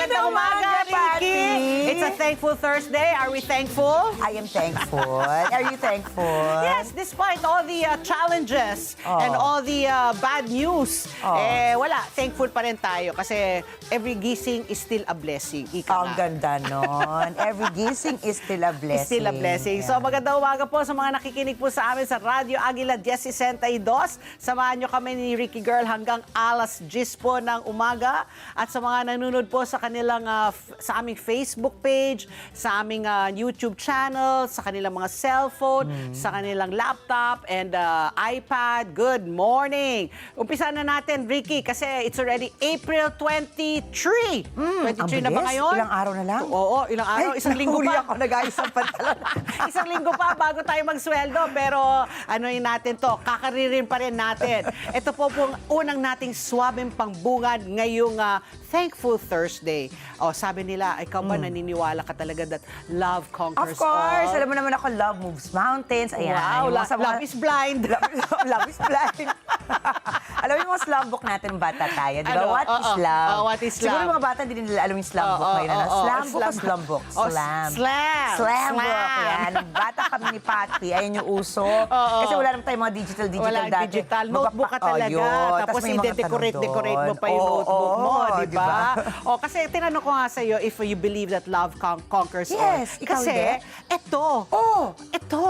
Magandang umaga, Ricky! It's a thankful Thursday. Are we thankful? I am thankful. Are you thankful? Yes, despite all the challenges and all the bad news, wala, thankful pa rin tayo kasi every gising is still a blessing. Ang ganda nun. Every gising is still a blessing. Still a blessing. Yeah. So magandang umaga po sa mga nakikinig po sa amin sa Radyo Aguila 1062. Samahan nyo kami ni Ricky Girl hanggang alas 10 po ng umaga. At sa mga nanonood po sa kanilang sa aming Facebook page, sa aming YouTube channel, sa kanilang mga cellphone, sa kanilang laptop and iPad. Good morning! Umpisa na natin, Ricky, kasi it's already April 23. 23 na ba ngayon? Ilang araw na lang? Oo, ilang araw. Isang linggo pa. Ako, nag-ayos ang pantalon. Isang linggo pa bago tayo magsweldo. Pero ano yun natin to, kakaririn pa rin natin. Ito po pong unang nating swabing pangbungad ngayong Thankful Thursday. O, sabi nila, ikaw ba naniniwala ka talaga that love conquers Of course. all? Alam mo naman ako, love moves mountains. Ayan. Wow, love is blind. Love is blind. Alam mo yung mga slam book natin, bata tayo. Di ba? Ano? What is love? What is Siguro love? yung mga bata hindi nila alam yung slam book ngayon. Slam book o slam book? Slam. Slam. Slam book. Yan. Nung bata kami ni Patty, ayun yung uso. Kasi wala naman tayong mga digital Wala dati. digital. Notebook ka talaga. Tapos i-decorate mo pa yung notebook mo, di ba? O, kasi tinanong ko nga sa'yo if you believe that love conquers all. Yes, ikaw Kasi, hindi? ito.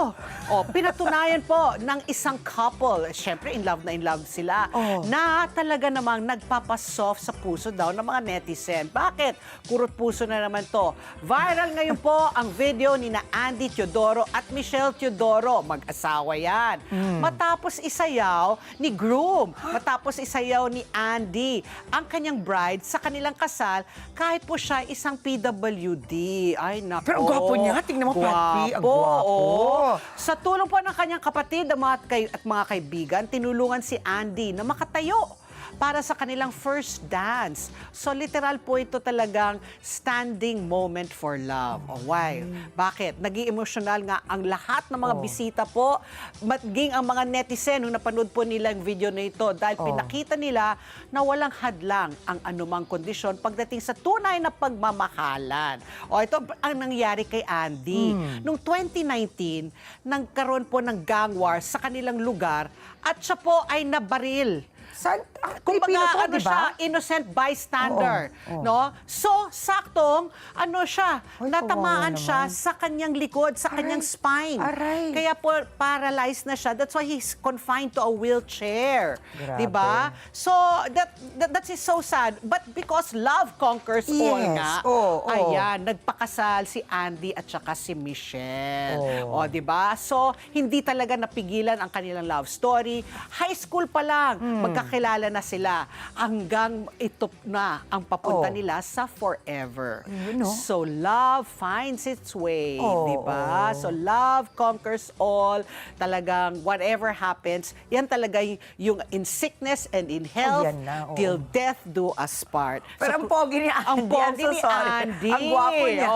Pinatunayan po ng isang couple. Siyempre, in love sila. Na talaga namang nagpapasoft sa puso daw ng mga netizen. Bakit? Kurot puso na naman to. Viral ngayon po ang video ni na Andy Teodoro at Michelle Teodoro. Mag-asawa yan. Matapos isayaw ni groom. Matapos isayaw ni Andy ang kanyang bride sa kanilang kasal kahit po siya isang PWD. Ay, nako. Pero ang gwapo niya. Tingnan mo, Patty. Ang gwapo. Sa tulong po ng kanyang kapatid at mga kaibigan, tinulungan si Andy na makatayo para sa kanilang first dance. So literal po ito talagang standing moment for love. Why? Bakit? Naging emosyonal nga ang lahat ng mga bisita po, maging ang mga netizen nung napanood po nila ang video na ito dahil pinakita nila na walang hadlang ang anumang kondisyon pagdating sa tunay na pagmamahalan. Ito ang nangyari kay Andy. Noong 2019, nagkaroon po ng gang war sa kanilang lugar at siya po ay nabaril. Kumbaga, ano siya, innocent bystander, no? So, saktong, ano siya, natamaan siya sa kanyang likod, sa kanyang spine. Kaya po, paralyzed na siya. That's why he's confined to a wheelchair. Di ba? So, that is so sad. But because love conquers all nga, ayan, nagpakasal si Andy at saka si Michelle. Di ba? So, hindi talaga napigilan ang kanilang love story. High school pa lang, magkakilala na sila hanggang ito na ang papunta nila sa forever. So love finds its way, di ba? So love conquers all. Talagang whatever happens, yan talaga yung in sickness and in health till death do us part. Pero ang pogi ni Andy. Ang pogi ni Andy. Ang gwapo niya.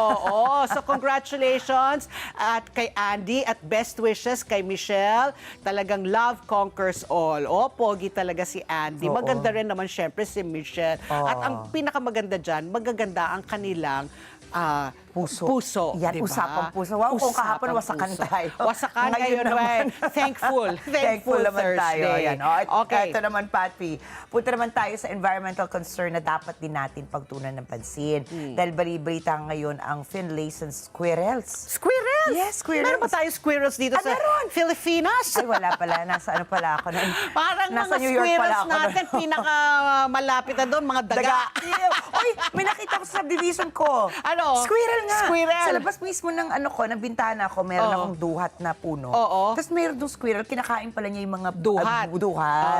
So congratulations at kay Andy at best wishes kay Michelle. Talagang love conquers all. Pogi talaga si Andy. Maganda rin naman syempre si Michelle. At ang pinakamaganda dyan, magaganda ang kanilang puso. Yan, diba? usapang puso. Wow, kung kahapon wasakan tayo. Wasakan ngayon naman. Thankful. Thankful naman Thursday. tayo. Yan. Okay. Ito naman, Patty. Punta naman tayo sa environmental concern na dapat din natin pagtunan ng pansin. Dahil bali-balita ngayon ang Finlayson squirrels. Squirrels? Yes, squirrels. Meron ba tayo squirrels dito sa Pilipinas? Ay, wala pala. Nasa ano pala ako nun? Parang nasa mga New York pala squirrels ako nun. natin, pinaka-malapit na doon, mga daga. Uy, may nakita ko sa subdivision ko. Ano? Squirrel nga. Squirrel. Sa labas mismo ng ano ko, ng bintana ko, meron akong duhat na puno. Tapos meron doon squirrel, kinakain pala niya yung mga duhat.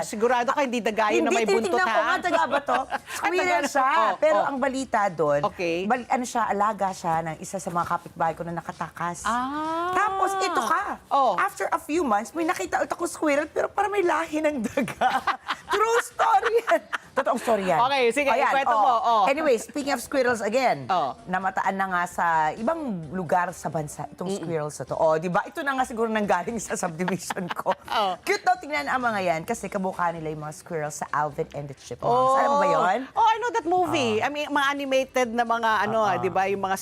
Sigurado ka hindi dagayon na may buntot, tinitingnan ko nga, taga ba to? Squirrel siya. Pero ang balita doon, ano siya, alaga siya ng isa sa mga kapitbahay ko na nakatakas. Tapos ito ka. After a few months, may nakita ulit akong squirrel, pero parang may lahi ng daga. True story yan. totoong story yan. Okay, sige, Ayan, ikwento mo. Anyway, speaking of squirrels again, Oh. namataan na nga sa ibang lugar sa bansa itong squirrels na to. Di ba? Ito na nga siguro nanggaling sa subdivision ko. Cute daw tingnan ang mga yan kasi kamukha nila yung mga squirrels sa Alvin and the Chipmunks. Alam mo ba yun? Oh, I know that movie. I mean, mga animated na mga di ba? Yung mga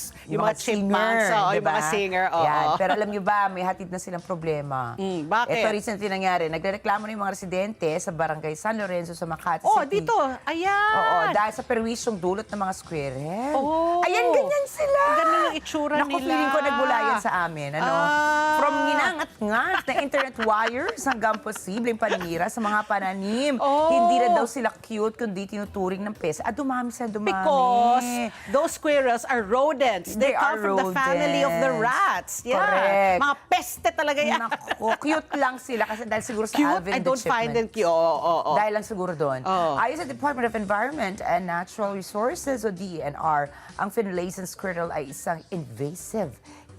chipmunks, yung mga singer. Yan. Pero alam niyo ba, may hatid na silang problema. Bakit? Ito recently nangyari. Nagrereklamo na yung mga residente sa barangay San Lorenzo sa Makati City. Dito. Ayan. Dahil sa perwisyong dulot ng mga squirrel. Oh. Ayan, ganyan sila. Ganun yung itsura Naku, nila. feeling ko nagmula yan sa amin. From nginangat-ngat na internet wires hanggang posibleng panira sa mga pananim. Hindi na daw sila cute kundi tinuturing ng pes. Dumami sila, dumami. Because those squirrels are rodents. They come are from the family of the rodents. rats. Yeah. Correct. Mga peste talaga yan. Naku, cute lang sila kasi dahil siguro sa Cute? Alvin I and the don't find them Chipmunks. cute. Dahil lang siguro doon. Ayon sa Department of Environment and Natural Resources o DENR, ang Finlayson squirrel ay isang invasive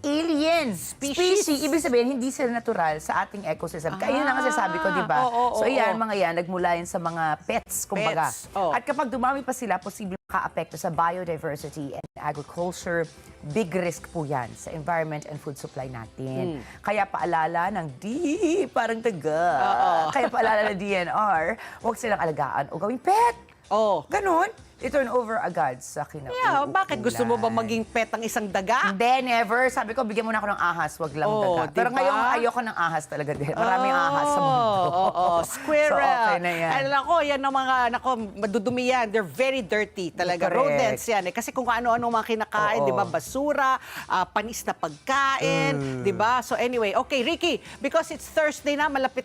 alien species. Ibig sabihin, hindi sila natural sa ating ecosystem. Kaya yun ang sasabi ko, di ba? So yan, mga yan, nagmula yan sa mga pets, kumbaga. At kapag dumami pa sila, posibleng maka-apekto sa biodiversity and agriculture. Big risk po yan sa environment and food supply natin. Kaya paalala ng parang kaya paalala ng DNR, huwag silang alagaan o gawing pet. Ganon. I-turn over agad sa kinauulan. Yeah, bakit? Gusto mo ba maging pet ang isang daga? Hindi, never. Sabi ko, bigyan mo na ako ng ahas, wag lang daga. Pero diba? ngayon, ayoko ng ahas talaga din. Maraming ahas sa mundo. Squirrel. So, okay na yan. Alam ko, yan ang mga, madudumi yan. They're very dirty talaga. Correct. Rodents yan. Kasi kung ano-ano mga kinakain, di ba? Basura, panis na pagkain, di ba? So anyway, okay, Ricky, because it's Thursday na malapit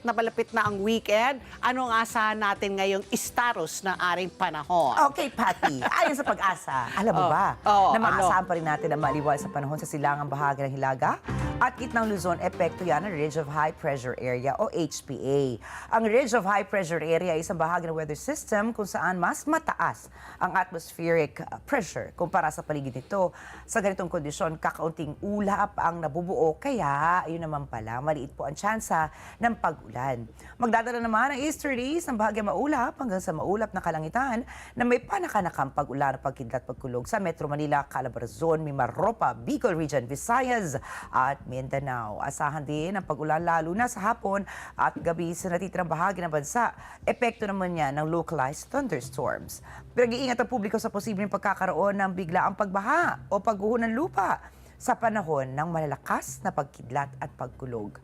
na ang weekend, anong asahan natin ngayong istaros ng aring panahon? Okay, Patty. Ayon sa Pag-asa, alam mo ba na maasahan pa rin natin ang maliwal sa panahon sa silangang bahagi ng Hilaga at gitnang Luzon, epekto yan ng Ridge of High Pressure Area o HPA. Ang Ridge of High Pressure Area ay isang bahagi ng weather system kung saan mas mataas ang atmospheric pressure kumpara sa paligid nito. Sa ganitong kondisyon, kakaunting ulap ang nabubuo, kaya ayun naman pala, maliit po ang tsansa ng pag-ulan. Magdadala naman ang easterlies ng bahagi maulap hanggang sa maulap na kalangitan na may panakanakang pag-ulan, pagkidlat, pagkulog sa Metro Manila, Calabarzon, Mimaropa, Bicol Region, Visayas at Mindanao. Asahan din ang pag-ulan lalo na sa hapon at gabi sa natitirang bahagi ng bansa. Epekto naman yan ng localized thunderstorms. Pinag-iingat ang publiko sa posibleng pagkakaroon ng biglaang pagbaha o pagguho ng lupa sa panahon ng malalakas na pagkidlat at pagkulog.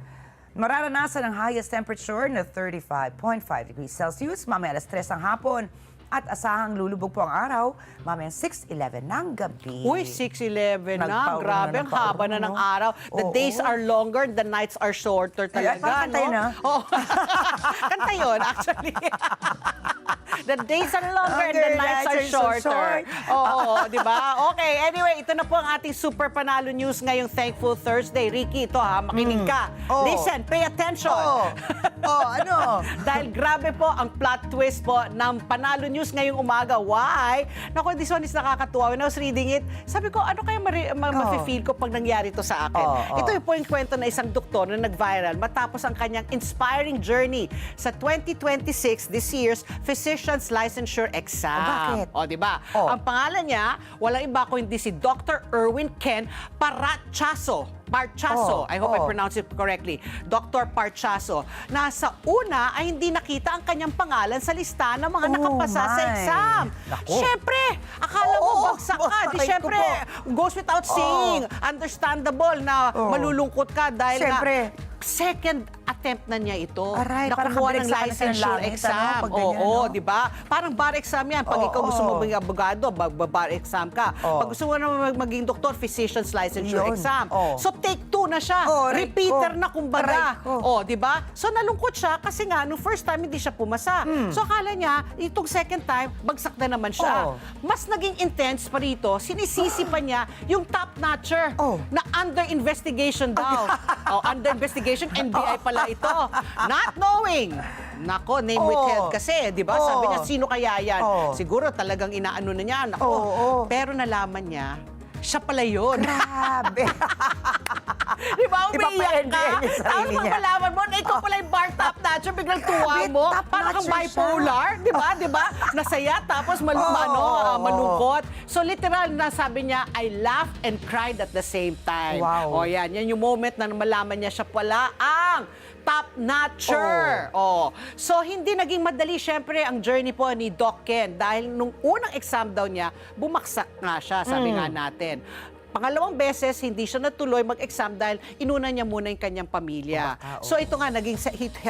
Mararanasan ang highest temperature na 35.5 degrees Celsius mamaya alas 3 ng hapon. At asahang lulubog po ang araw, mamayang 6:11 ng gabi. Uy, 6:11 na. Nagpauna Grabe, na ang ng haba na ng araw. The days are longer, the nights are shorter talaga. Kantay na. Kanta yun, actually. The days are longer and the nights are shorter. Di ba? Okay, anyway, ito na po ang ating super panalo news ngayong Thankful Thursday. Ricky, ito ha, makinig ka. Listen, pay attention. Ano? Dahil grabe po ang plot twist po ng panalo news ngayong umaga. Why? Naku, this one is nakakatuwa. When I was reading it, sabi ko, ano kaya mafe-feel ko pag nangyari to sa akin? Ito yung po yung kwento na isang doktor na nag-viral matapos ang kanyang inspiring journey sa 2026, this year's Physician's Licensure Exam. Bakit? Di ba? Ang pangalan niya, walang iba kundi si Dr. Erwin Ken Parchaso. I hope I pronounce it correctly. Dr. Parchaso. Nasa una ay hindi nakita ang kanyang pangalan sa listahan ng mga nakapasa sa exam. Siyempre, akala mo bagsak ka. Siyempre, goes without saying. Understandable na malulungkot ka dahil second attempt na niya ito. Nakuha ng licensure exam. Di ba? Parang bar exam yan. Pag ikaw gusto mo maging abogado, bar exam ka. Pag gusto mo na maging doktor, physician's licensure exam. So take 2 na siya. Repeater na kumbaga. Di ba? So nalungkot siya kasi nga, nung first time hindi siya pumasa. So akala niya, itong second time, bagsak na naman siya. Mas naging intense pa rito, sinisisi pa niya yung top-notcher na under investigation daw. Under investigation, NBI pala ito. Not knowing. Nako, name withheld kasi, di ba? Sabi niya, sino kaya yan? Siguro talagang inaano na niya. Nako. Pero nalaman niya, siya pala yun. Grabe. Di ba? Umiiyak ka. Ipapaenjoy niya sa Tapos sarili pag niya. malaman mo na ikaw pala yung bar top notcher, biglang tuwa Grabe, mo. top Parang kang notcher siya. bipolar. Di ba? Di ba? Nasaya tapos malungkot. So literal na sabi niya, I laughed and cried at the same time. Wow. O yan yung moment na malaman niya siya pala ang top notcher. Oh. So, hindi naging madali, syempre, ang journey po ni Doc Ken. Dahil nung unang exam daw niya, bumaksak nga siya, sabi nga natin. Pangalawang beses, hindi siya natuloy mag-exam dahil inuna niya muna yung kanyang pamilya. So, ito nga, naging,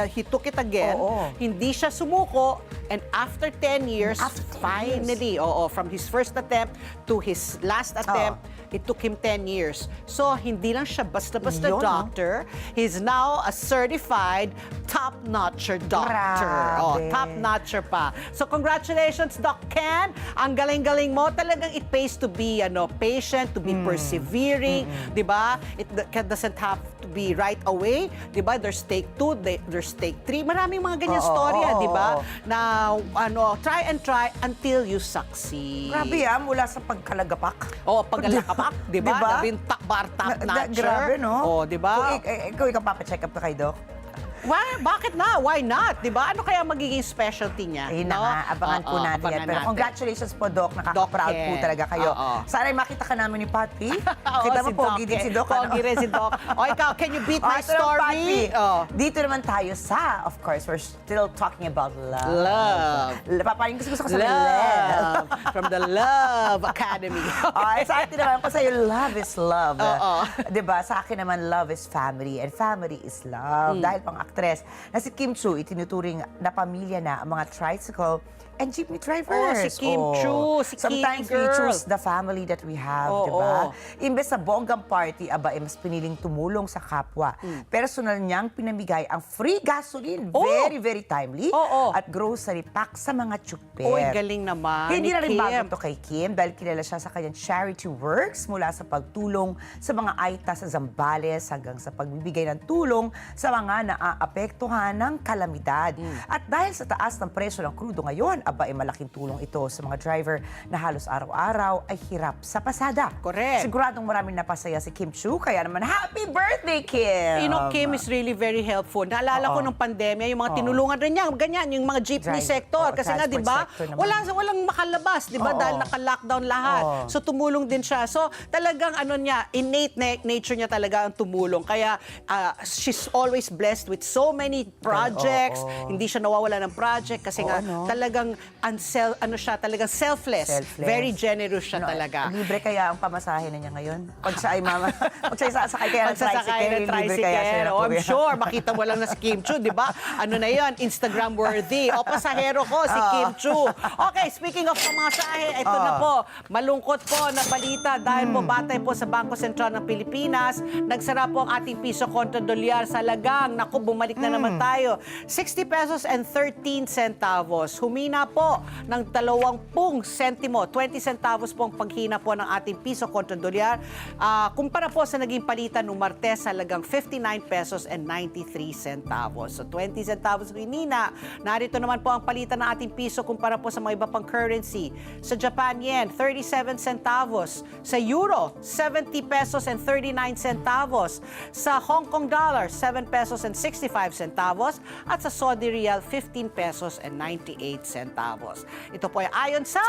he took it again. Oo. Hindi siya sumuko. And after 10 years, After 10 finally, from his first attempt to his last attempt, it took him 10 years. So, hindi lang siya basta-basta Yun, no? doctor. He's now a certified top-notcher doctor. Grabe. Top-notcher pa. So, congratulations, Doc Ken. Ang galing-galing mo. Talagang it pays to be patient, to be persevering. Di ba? It doesn't have to be right away. Di ba? There's take 2, there's take 3. Maraming mga ganyan storya, di ba? Na try and try until you succeed. Grabe mula sa pagkalagapak. Pagkalakapak, di ba? Diba? Naging bar top notcher. Grabe, no? Di ba? Kung ikaw papacheck up ka kay Doc? Why? Bakit na? Why not? Di ba? Ano kaya magiging specialty niya? Ayun na nga, abangan po natin yan. abangan Pero natin. congratulations po, Doc. Nakaka-proud Doc po Ken. talaga kayo. Oo. Sana ay makita ka namin ni Patty. Oo, Kita mo, si pogi Doc din Ken. si Doc. Pogi rin si Doc. O ikaw, can you beat my Ito naman, story? Patty. Oh. Dito naman tayo sa, of course, we're still talking about love. Love. Paparin gusto ko sa love. Love. From the Love Academy. Sa atin naman ko sa'yo, love is love. Oo. Diba? Sa akin naman, love is family. And family is love. Dahil pang actress na si Kim Chu, itinuturing na pamilya na ang mga tricycle and jeepney drivers. Si Kim Chu, si Sometimes Kitty we girl. choose the family that we have, diba? Imbes sa bonggang party, mas piniling tumulong sa kapwa. Personal niyang pinamigay ang free gasoline. Very, very timely. At grocery pack sa mga tsuper. Uy, galing naman. Hindi na rin Kim. bago to kay Kim dahil kilala siya sa kanyang charity works mula sa pagtulong sa mga aita sa Zambales hanggang sa pagbibigay ng tulong sa mga naaapektuhan ng kalamidad. At dahil sa taas ng presyo ng krudo ngayon, malaking tulong ito sa mga driver na halos araw-araw ay hirap sa pasada. Correct. Siguradong maraming napasaya si Kim Chu, kaya naman, happy birthday, Kim! Kim is really very helpful. Naalala ko nung pandemya, yung mga tinulungan rin niya, ganyan, yung mga jeepney sector. Kasi nga, di ba, walang makalabas, di ba, dahil naka-lockdown lahat. So, tumulong din siya. So, talagang, innate nature niya talaga ang tumulong. Kaya, she's always blessed with so many projects. Hindi siya nawawala ng project kasi nga, talagang, talagang selfless. Very generous siya talaga. Libre kaya ang pamasahe na niya ngayon? Pag siya ay pag siya sasakay kaya ng Pagsasakay ng libre kaya siya tricycle. ng I'm kuya. sure, makita mo lang na si Kim Chu, di ba? Ano na yon, Instagram worthy. O, pasahero ko, si Kim Chu. Okay, speaking of pamasahe, ito na po, malungkot po na balita dahil po batay po sa Bangko Sentral ng Pilipinas, nagsara po ang ating piso kontra dolyar sa lagang. Naku, bumalik na naman tayo. 60 pesos and 13 centavos. Humina po ng 20 sentimo. 20 centavos po ang paghina po ng ating piso kontra dolyar. Kumpara po sa naging palitan ng Martes sa halagang 59 pesos and 93 centavos. So 20 centavos hinina. Narito naman po ang palitan ng ating piso kumpara po sa mga iba pang currency. Sa Japan yen, 37 centavos. Sa euro, 70 pesos and 39 centavos. Sa Hong Kong dollar, 7 pesos and 65 centavos. At sa Saudi Riyal, 15 pesos and 98 centavos. Ito po ay ayon sa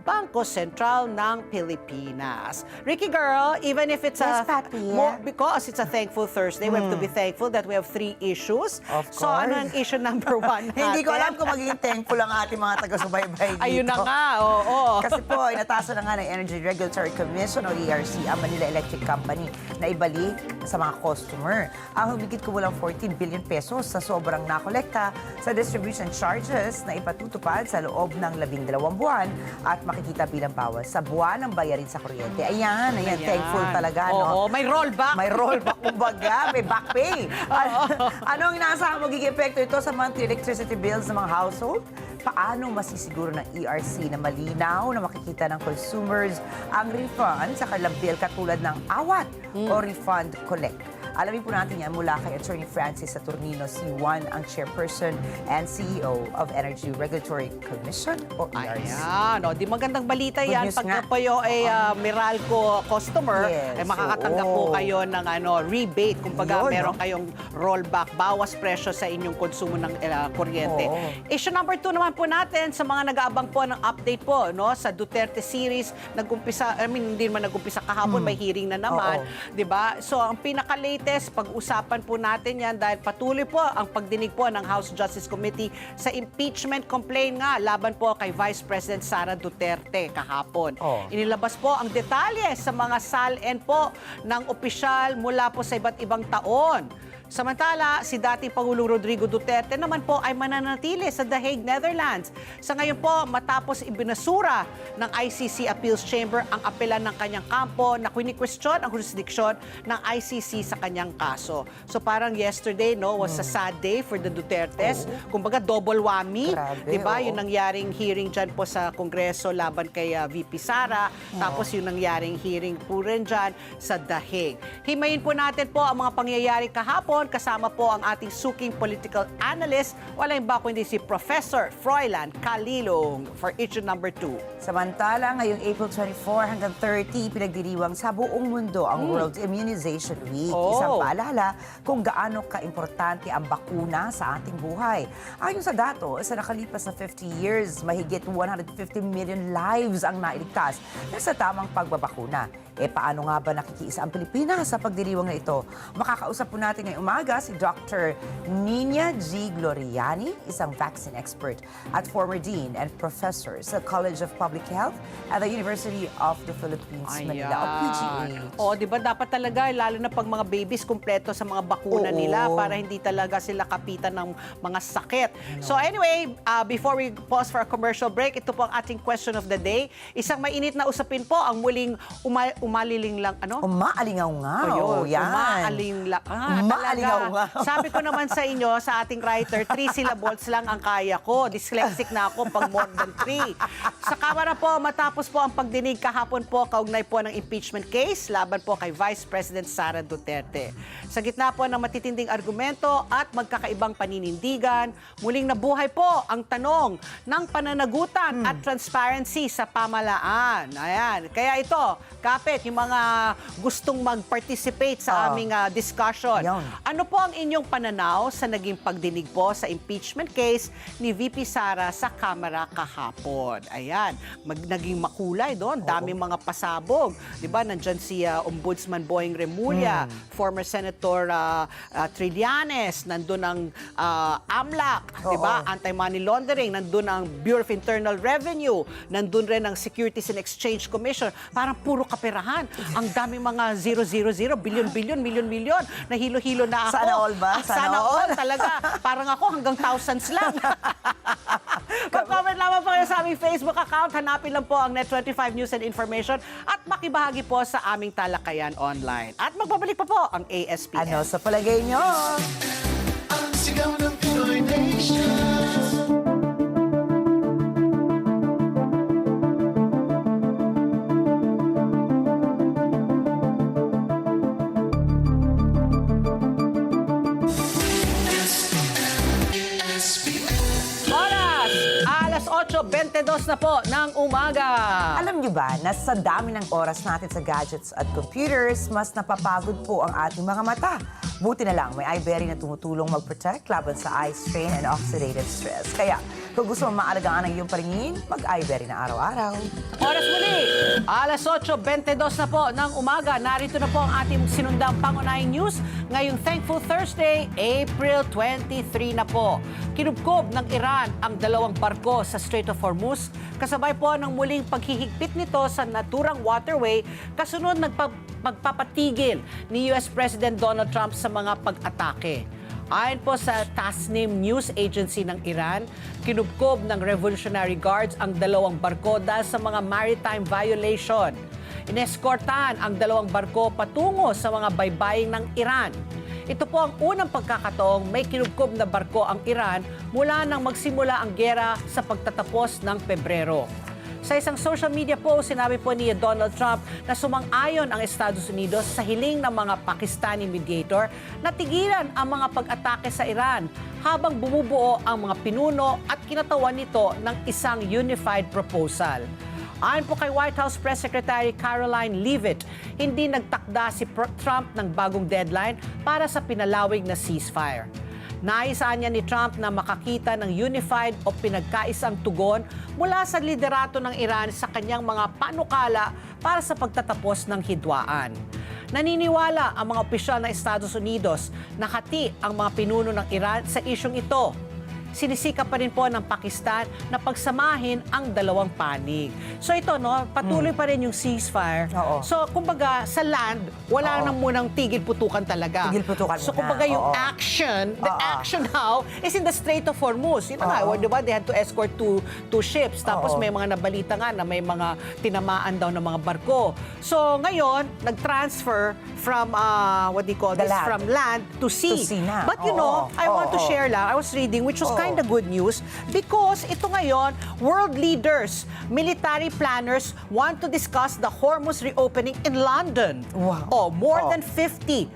Bangko Sentral ng Pilipinas. Ricky girl, even if it's Yes, Patty. because it's a Thankful Thursday, we have to be thankful that we have 3 issues. Of So ano course. ang issue number 1 natin? Hindi ko alam kung magiging thankful ang ating mga taga-subaybay dito. Ayun na nga, oo. Kasi po, inatasan na nga ng Energy Regulatory Commission o ERC ang Manila Electric Company na ibalik sa mga customer ang humigit kumulang 14 billion pesos sa sobrang nakolekta sa distribution charges na ipatutupad sa loob ng 12 buwan at makikita bilang bawas sa buwan ng bayarin sa kuryente. Ayan, thankful talaga, no? Oo, may rollback. May rollback, kumbaga, may back pay. Ano ang inaasahang magiging epekto ito sa monthly electricity bills ng mga household? Paano masisiguro ng ERC na malinaw na makikita ng consumers ang refund sa kanilang bill katulad ng awat o refund collect? Alamin po natin yan mula kay Attorney Francis Saturnino, C1, ang Chairperson and CEO of Energy Regulatory Commission o ERC. Ayan, o, di magandang balita Good yan. news Pag nga. po yung Meralco customer, Yes, makakatanggap oo. po kayo ng rebate. Kumbaga, Yun, meron no? kayong rollback, bawas presyo sa inyong konsumo ng kuryente. Oo. Issue number 2 naman po natin sa mga nag-aabang po ng update po, no, sa Duterte series, nag-umpisa, hindi naman nag-umpisa kahapon, may hearing na naman, Oo. 'di ba? So ang pinaka-latest, pag-usapan po natin 'yan dahil patuloy po ang pagdinig po ng House Justice Committee sa impeachment complaint nga laban po kay Vice President Sara Duterte kahapon. Oo. Inilabas po ang detalye sa mga SALN po ng opisyal mula po sa iba't ibang taon. Samantala, si dating Pangulong Rodrigo Duterte naman po ay mananatili sa The Hague, Netherlands. Sa ngayon po, matapos ibinasura ng ICC Appeals Chamber ang apelan ng kanyang kampo na kwestiyon ang jurisdiction ng ICC sa kanyang kaso. So parang yesterday, no, was a sad day for the Dutertes. Kumbaga, double whammy. Grabe, Diba? oo. Yung nangyaring hearing dyan po sa Kongreso laban kay VP Sara. Tapos yung nangyaring hearing po rin dyan sa The Hague. Himayin po natin po ang mga pangyayari kahapon. Kasama po ang ating suking political analyst. Walang iba kundi si Professor Froilan Calilong for issue number 2. Samantala, ngayong April 24 hanggang 30, pinagdiriwang sa buong mundo ang World Immunization Week. Oh. Isang paalala kung gaano ka-importante ang bakuna sa ating buhay. Ayon sa dato, sa nakalipas na 50 years, mahigit 150 million lives ang nailigtas sa tamang pagbabakuna. Paano nga ba nakikiisa ang Pilipinas sa pagdiriwang na ito? Makakausap po natin ngayong umaga si Dr. Nina G. Gloriani, isang vaccine expert at former Dean and Professor sa College of Public Health at the University of the Philippines, Manila, o PGH. O, di ba dapat talaga, lalo na pag mga babies, kumpleto sa mga bakuna Oo. nila para hindi talaga sila kapitan ng mga sakit. So anyway, before we pause for a commercial break, ito po ang ating question of the day. Isang mainit na usapin po ang muling umaliling lang, ano? Umaalingaw-ngaw. Ayun, Yan. umaalingaw. Umaalingaw-ngaw. Sabi ko naman sa inyo, sa ating writer, 3 syllables lang ang kaya ko. Dyslexic na ako pag more than 3. Sa Kamara po, matapos po ang pagdinig kahapon po, kaugnay po ng impeachment case laban po kay Vice President Sara Duterte. Sa gitna po ng matitinding argumento at magkakaibang paninindigan, muling nabuhay po ang tanong ng pananagutan at transparency sa pamalaan. Ayan. Kaya ito, Kapit, yung mga gustong mag-participate sa aming discussion. Yun. Ano po ang inyong pananaw sa naging pagdinig po sa impeachment case ni VP Sara sa Kamara kahapon? Ayan, naging makulay doon. Daming mga pasabog. Diba, nandyan si Ombudsman Boying Remulla, former Senator Trillanes, nandun ang AMLAC, diba, anti-money laundering, nandun ang Bureau of Internal Revenue, nandun rin ang Securities and Exchange Commission. Parang puro kaperahan. Ang daming mga 000, bilyon-bilyon, milyon-milyon, na hilo-hilo na ako. Sana all ba? Sana all talaga. Parang ako hanggang thousands lang. Mag-comment lamang po kayo sa aming Facebook account. Hanapin lang po ang Net25 News and Information at makibahagi po sa aming talakayan online. At magbabalik pa po ang ASPN. Ano sa palagay nyo? Ang sigaw ng Pinoy Nation. Oras! Alas 8:22 na po ng umaga. Alam nyo ba na sa dami ng oras natin sa gadgets at computers, mas napapagod po ang ating mga mata. Buti na lang, may iBerry na tumutulong mag-protect laban sa eye strain and oxidative stress. Kaya, kung gusto mo maalagaan ang iyong paningin, mag-iBerry na araw-araw. Oras muli, alas 8:22 na po ng umaga. Narito na po ang ating sinundang pangunahing news ngayong Thankful Thursday, April 23 na po. Kinubkob ng Iran ang 2 barko sa Strait of Hormuz, kasabay po ng muling paghihigpit nito sa naturang waterway kasunod magpapatigil ni US President Donald Trump sa mga pag-atake. Ayon po sa Tasnim News Agency ng Iran, kinubkob ng Revolutionary Guards ang 2 barko dahil sa mga maritime violation. Ineskortahan ang 2 barko patungo sa mga baybaying ng Iran. Ito po ang unang pagkakataong may kinubkob na barko ang Iran mula nang magsimula ang giyera sa pagtatapos ng Pebrero. Sa isang social media post, sinabi po ni Donald Trump na sumang-ayon ang Estados Unidos sa hiling ng mga Pakistani mediator na tigilan ang mga pag-atake sa Iran habang bumubuo ang mga pinuno at kinatawan nito ng isang unified proposal. Ayon po kay White House Press Secretary Caroline Leavitt, hindi nagtakda si Trump ng bagong deadline para sa pinalawig na ceasefire. Naisaan niya ni Trump na makakita ng unified o pinagkaisang tugon mula sa liderato ng Iran sa kanyang mga panukala para sa pagtatapos ng hidwaan. Naniniwala ang mga opisyal ng Estados Unidos na hati ang mga pinuno ng Iran sa isyong ito. Sinisikap pa rin po ng Pakistan na pagsamahin ang dalawang panig. So ito, no, patuloy pa rin yung ceasefire. Oo. So, kumbaga, sa land, wala nang munang tigil-putukan talaga. Tigil-putukan So, muna. kumbaga, yung Oo. action, the Oo. action now is in the Strait of Hormuz. Yun na nga, Oo. di ba? They had to escort two ships. Tapos Oo. may mga nabalita nga na may mga tinamaan daw ng mga barko. So, ngayon, nag-transfer from, what do you call The this? land. From land to sea. To sea na. But you know, Oo. I want to Oo. share lang. I was reading, which was Oo. kind of good news because ito ngayon, world leaders, military planners want to discuss the Hormuz reopening in London. Wow. Oh, more Oh. than 30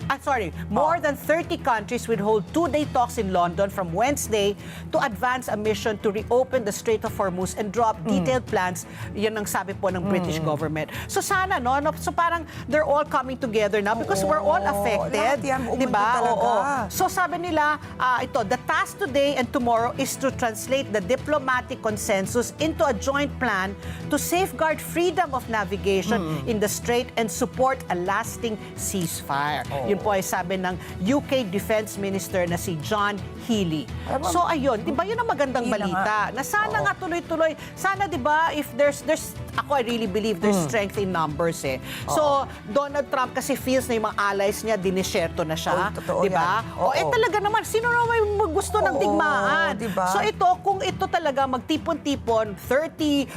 countries will hold two-day talks in London from Wednesday to advance a mission to reopen the Strait of Hormuz and drop detailed plans. Yan ang sabi po ng British government. So sana, no? So parang they're all coming together now because we're all Oo. affected. Lahat yan, buong Di ba? mundo talaga. Oo. So sabi nila, ito, the task today and tomorrow is to translate the diplomatic consensus into a joint plan to safeguard freedom of navigation in the strait and support a lasting ceasefire. Yun po ay sabi ng UK Defense Minister na si John Healey. Alam mo, So ayun, di ba yun ang magandang yun na balita? Na sana nga tuloy-tuloy. Sana di ba if there's ako I really believe there's strength in numbers eh. So Donald Trump kasi feels na yung mga allies niya dinisyerto na siya, Oo, totoo di ba? yan. O Oo. talaga naman sino naman may gusto ng Oo, digmaan? di ba? So ito kung ito talaga magtipon-tipon 30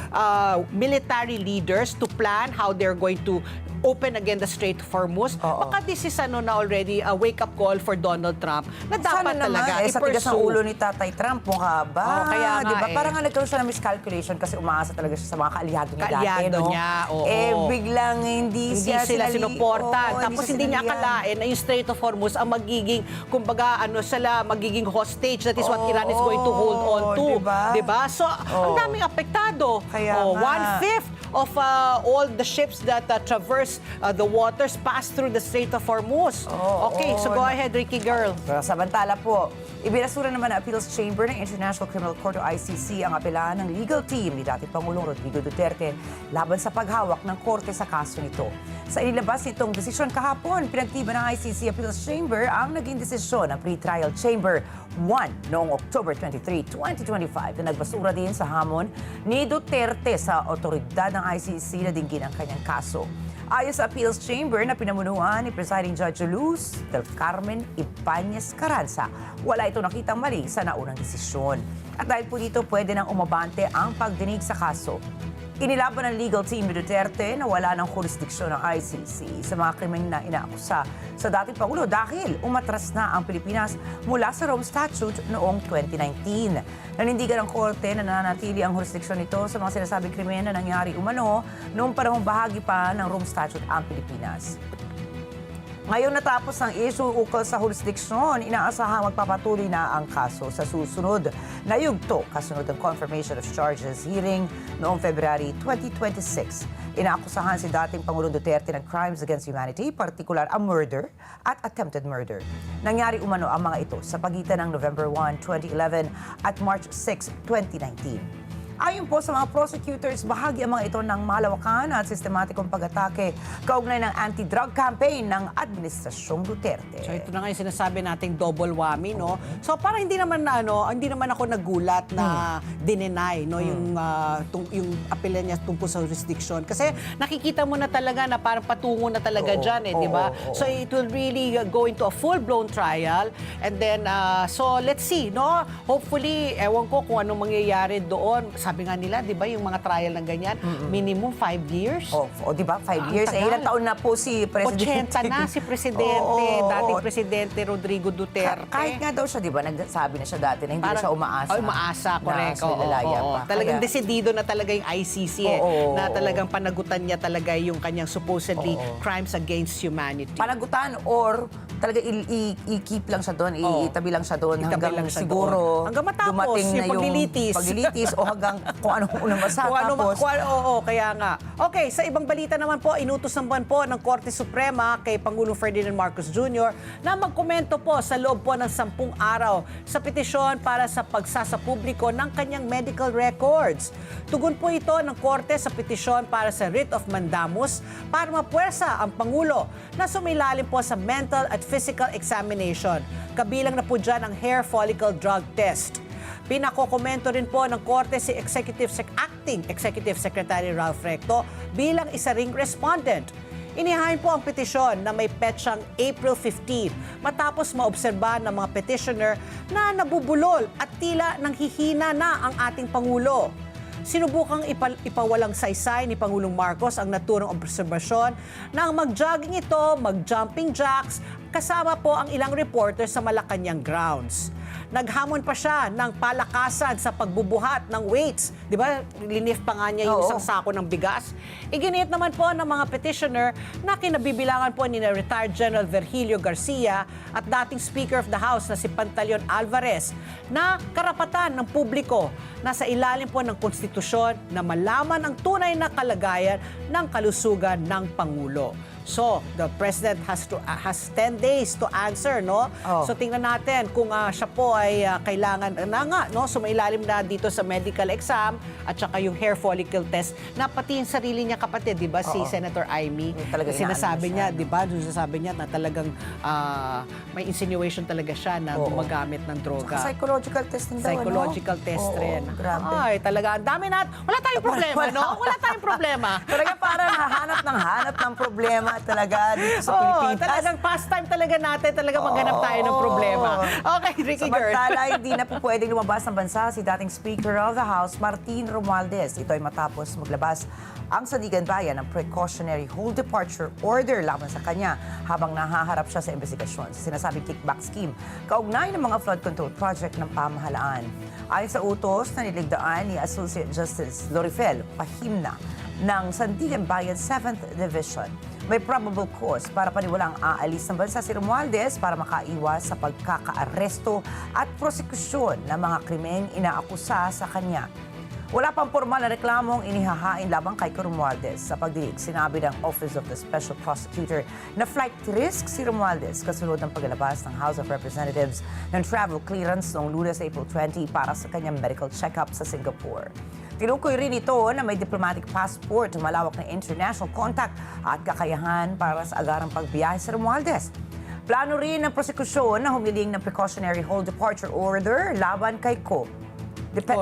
military leaders to plan how they're going to open again the Strait of Hormuz. Oo. Baka this is na already a wake-up call for Donald Trump na dapat Sana talaga naman, sa tigas ng i-pursue. ulo ni Tatay Trump, mukha ba? Oo, kaya nga Di ba? eh. Parang nga nagkaroon siya ng miscalculation kasi umaasa talaga siya sa mga kaalyado niya dati, Kaalyado no? niya, oo. Biglang hindi Hindi sila sinuportan. Oo, Tapos hindi niya sinalihan. akalain na yung Strait of Hormuz ang magiging, kumbaga, sila magiging hostage. That is what Iran is going to hold on to. Diba? Diba? So, ang daming apektado. Kaya nga. 1/5 of all the ships that traverse the waters pass through the Strait of Hormuz. Okay, so go ahead, Ricky Girl. Pero samantala po, ibinasura naman ng Appeals Chamber ng International Criminal Court o ICC ang apelaan ng legal team ni dating Pangulong Rodrigo Duterte laban sa paghawak ng korte sa kaso nito. Sa inilabas nitong desisyon kahapon, pinagtiba ng ICC Appeals Chamber ang naging desisyon ng Pre-Trial Chamber 1 noong October 23, 2025 na nagbasura din sa hamon ni Duterte sa otoridad ng ICC na dinggin ang kanyang kaso. Ayon sa Appeals Chamber na pinamunuan ni Presiding Judge Luz del Carmen Ibanez Carranza, wala ito nakitang mali sa naunang desisyon. At dahil po dito, pwede nang umabante ang pagdinig sa kaso. Inilaban ng legal team ni Duterte na wala ng jurisdiksyon ng ICC sa mga krimen na inaakusa sa dating Pangulo dahil umatras na ang Pilipinas mula sa Rome Statute noong 2019. Nanindigan ng korte na nananatili ang jurisdiksyon nito sa mga sinasabing krimen na nangyari umano noong panahong bahagi pa ng Rome Statute ang Pilipinas. Ngayon natapos ang issue ukol sa jurisdiksyon, inaasahang magpapatuloy na ang kaso sa susunod na yugto kasunod ng confirmation of charges hearing noong February 2026. Inaakusahan si dating Pangulong Duterte ng crimes against humanity, partikular ang murder at attempted murder. Nangyari umano ang mga ito sa pagitan ng November 1, 2011 at March 6, 2019. Ayon po sa mga prosecutors, bahagi ang mga ito ng malawakan at sistematikong pag-atake kaugnay ng anti-drug campaign ng Administrasyong Duterte. So ito na nga yung sinasabi nating double whammy, no? So parang hindi naman ako nagulat na dinenay, no, yung apela niya tungkol sa jurisdiction. Kasi nakikita mo na talaga na parang patungo na talaga diyan, di ba? So it will really go into a full-blown trial and then so let's see, no? Hopefully, ewan ko kung anong mangyayari doon. sabi nga nila, di ba, yung mga trial ng ganyan, minimum 5 years. O di ba? 5 years. tagal. Ilang taon na po si President? 80 na si Presidente, Oo. dating Presidente Rodrigo Duterte. Kahit nga daw siya, di ba, nagsabi na siya dati na hindi na siya umaasa. Umaasa, correct. Na silalaya Oo. pa. Talagang Kaya- desidido na talaga yung ICC Oo. na talagang panagutan niya talaga yung kanyang supposedly crimes against humanity. Panagutan or talaga i-keep lang siya doon, itabi lang siya doon Itabi hanggang lang siya siguro doon. Hanggang matapos dumating na yung paglilitis. o hanggang kung anong unang masatapos. Kaya nga. Okay, sa ibang balita naman po, inutos ng buwan po ng Korte Suprema kay Pangulong Ferdinand Marcos Jr. na magkomento po sa loob po ng 10 araw sa petisyon para sa pagsasapubliko ng kanyang medical records. Tugon po ito ng Korte sa petisyon para sa writ of mandamus para mapuwersa ang Pangulo na sumilalim po sa mental at physical examination. Kabilang na po dyan ang hair follicle drug test. Pinakokomento rin po ng Korte si Acting Executive Secretary Ralph Recto bilang isa ring respondent. Inihain po ang petisyon na may petsang April 15 matapos maobserba ng mga petitioner na nabubulol at tila nanghihina na ang ating Pangulo. Sinubukang ipawalang saysay ni Pangulong Marcos ang naturang obserbasyon na ang mag-jogging ito, mag-jumping jacks, kasama po ang ilang reporter sa Malacanang grounds. Naghamon pa siya ng palakasan sa pagbubuhat ng weights. Di ba? Linif pa nga niya yung Oo. isang sako ng bigas. Iginiit naman po ng mga petitioner na kinabibilangan po ni retired General Virgilio Garcia at dating Speaker of the House na si Pantaleon Alvarez na karapatan ng publiko na sa ilalim po ng konstitusyon na malaman ang tunay na kalagayan ng kalusugan ng Pangulo. So, the President has 10 days to answer, no? Oh. So, tingnan natin kung siya po ay kailangan na nga, no? Sumailalim na dito sa medical exam at saka yung hair follicle test na pati yung sarili niya kapatid, di ba? Si Senator Amy. Talaga Sinasabi inaano niya, siya, di ba? Sinasabi niya na talagang may insinuation talaga siya na gumagamit ng droga. Psychological testing daw, Psychological test Oo, rin. grabe. Ay, talaga. Ang dami na. Wala tayong problema, no? Wala tayong problema. Talaga parang hanap ng problema talaga dito sa Pilipinas. Talagang pastime talaga natin, talaga maghanap tayo ng problema. Okay, Ricky Girl. Samantala, hindi na po pwedeng lumabas ng bansa si dating Speaker of the House, Martin Romualdez. Ito ay matapos maglabas ang Sandigan Bayan ng precautionary hold departure order laban sa kanya habang nahaharap siya sa investigasyon sa sinasabing kickback scheme kaugnay ng mga flood control project ng pamahalaan. Ayon sa utos na niligdaan ni Associate Justice Lorifel Pahimna ng Sandigan Bayan 7th Division, may probable cause para paniwalang aalis ng bansa si Romualdez para makaiwas sa pagkakaaresto at prosekusyon ng mga krimeng inaakusa sa kanya. Wala pang formal na reklamong inihahain labang kay Romualdez. Sa pagdinig, sinabi ng Office of the Special Prosecutor na flight risk si Romualdez kasunod ng paglalabas ng House of Representatives ng travel clearance noong Lunes, April 20 para sa kanyang medical check-up sa Singapore. Tinukoy rin ito na may diplomatic passport, malawak na international contact at kakayahan para sa agarang pagbiyahe sa Romualdez. Plano rin ng prosekusyon na humiling ng precautionary hold departure order laban kay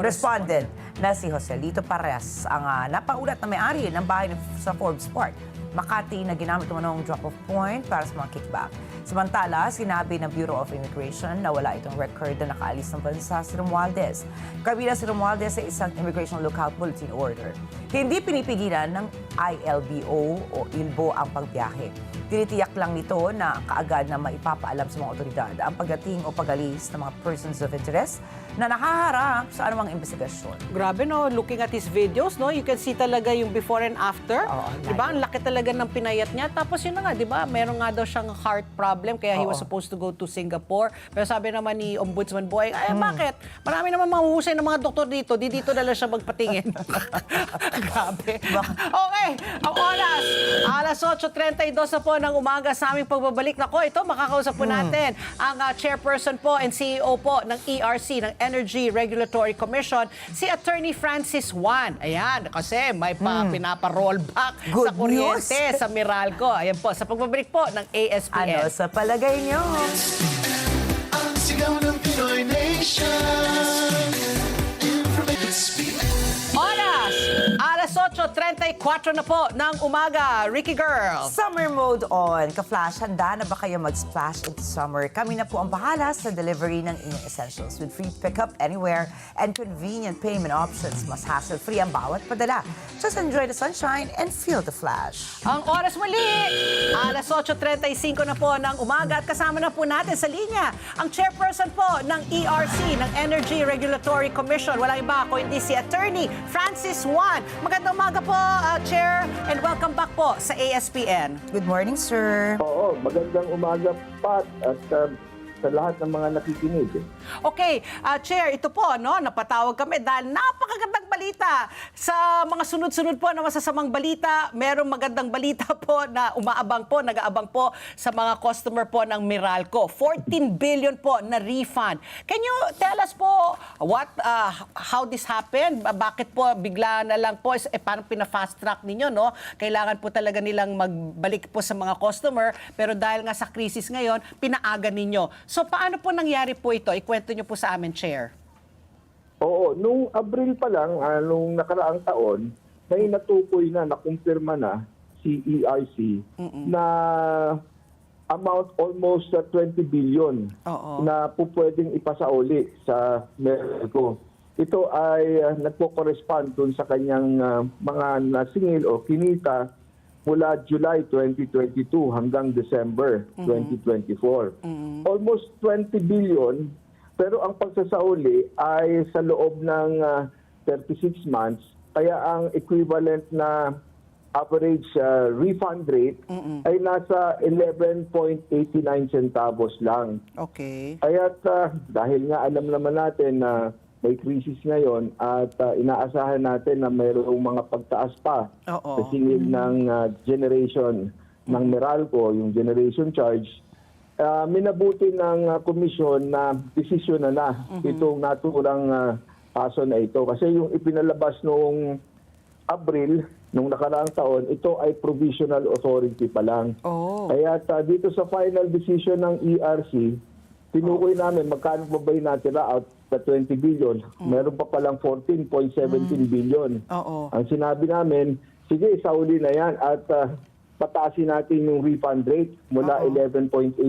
respondent na si Joselito Pares, ang napaulat na may-ari ng bahay sa Forbes Park, Makati, na ginamit umanong drop-off point para sa mga kickback. Samantala, sinabi ng Bureau of Immigration na wala itong record na nakaalis ng bansa si Romualdez. Kabila si Romualdez sa isang Immigration Lookout Bulletin Order. Hindi pinipigilan ng ILBO o ILBO ang pagbiyahe. Tinitiyak lang nito na kaagad na maipapaalam sa mga otoridad ang pagdating o pag-alis ng mga persons of interest na nakaharap sa anumang investigasyon. Grabe, no? Looking at his videos, no? You can see talaga yung before and after. Oo, Diba? Ang laki talaga ng pinayat niya. Tapos yun na nga, diba? Meron nga daw siyang heart problem kaya he was supposed to go to Singapore. Pero sabi naman ni Ombudsman Boy, bakit? Marami naman mahuhusay ng mga doktor dito. Dito na lang siya magpatingin. Grabe. Okay, ang oras. Alas 8:32 na po ng umaga sa aming pagbabalik. Nako, ito, makakausap po natin ang chairperson po and CEO po ng ERC, ng Energy Regulatory Commission, si Attorney Francis Juan. Ayan, kasi may pinapa-rollback Good sa kuryente sa Meralco. Ayan po, sa pagbabalik po ng ASPN. Ano sa palagay niyo? Ang sigaw ng Pinoy Nation. Information. Oras! Alas 8:30 8:34 na po ng umaga, Ricky Girl. Summer mode on. Ka-Flash, handa na ba kayo mag-splash into summer? Kami na po ang bahala sa delivery ng inyong essentials with free pickup anywhere and convenient payment options. Mas hassle-free ang bawat padala. Just enjoy the sunshine and feel the flash. Ang oras muli, alas 8:35 na po ng umaga at kasama na po natin sa linya ang chairperson po ng ERC, ng Energy Regulatory Commission. Walang iba ako, hindi si Attorney Francis Juan. Magandang umaga po, Chair, and welcome back po sa ASPN. Good morning, sir. Oo, magandang umaga, Pat, at sa lahat ng mga nakikinig. Okay, Chair, ito po, napatawag kami dahil napakagandang balita. Sa mga sunod-sunod po na masasamang balita, merong magandang balita po na nag-aabang po sa mga customer po ng Meralco. 14 billion po na refund. Can you tell us po how this happened? Bakit po bigla na lang po, parang pina-fast track ninyo, no? Kailangan po talaga nilang magbalik po sa mga customer, pero dahil nga sa krisis ngayon, pinaaga ninyo. So paano po nangyari po ito? Ikwento niyo po sa amin, Chair. Oo, nung Abril pa lang, nung nakaraang taon, may natukoy na, nakumpirma na si ERC na amount almost 20 billion Oo. na po pwedeng ipasauli sa Meralco. Ito ay nagpo-correspond dun sa kanyang mga nasingil o kinita mula July 2022 hanggang December 2024. Almost 20 billion, pero ang pagsasauli ay sa loob ng 36 months, kaya ang equivalent na average refund rate ay nasa 11.89 centavos lang. Okay. Kaya dahil nga alam naman natin na may krisis ngayon at inaasahan natin na mayroong mga pagtaas pa Oo. sa singil ng generation ng Meralco, yung generation charge. Minabuti ng komisyon na desisyon na itong naturang kaso na ito. Kasi yung ipinalabas noong Abril, nung nakaraang taon, ito ay provisional authority pa lang. Oh. Kaya dito sa final decision ng ERC, tinukoy namin magkano ba ba yung natira out sa 20 billion. Meron pa palang 14.17 billion. Oo. Ang sinabi namin, sige, sauli na yan at pataasin natin yung refund rate mula 11.89.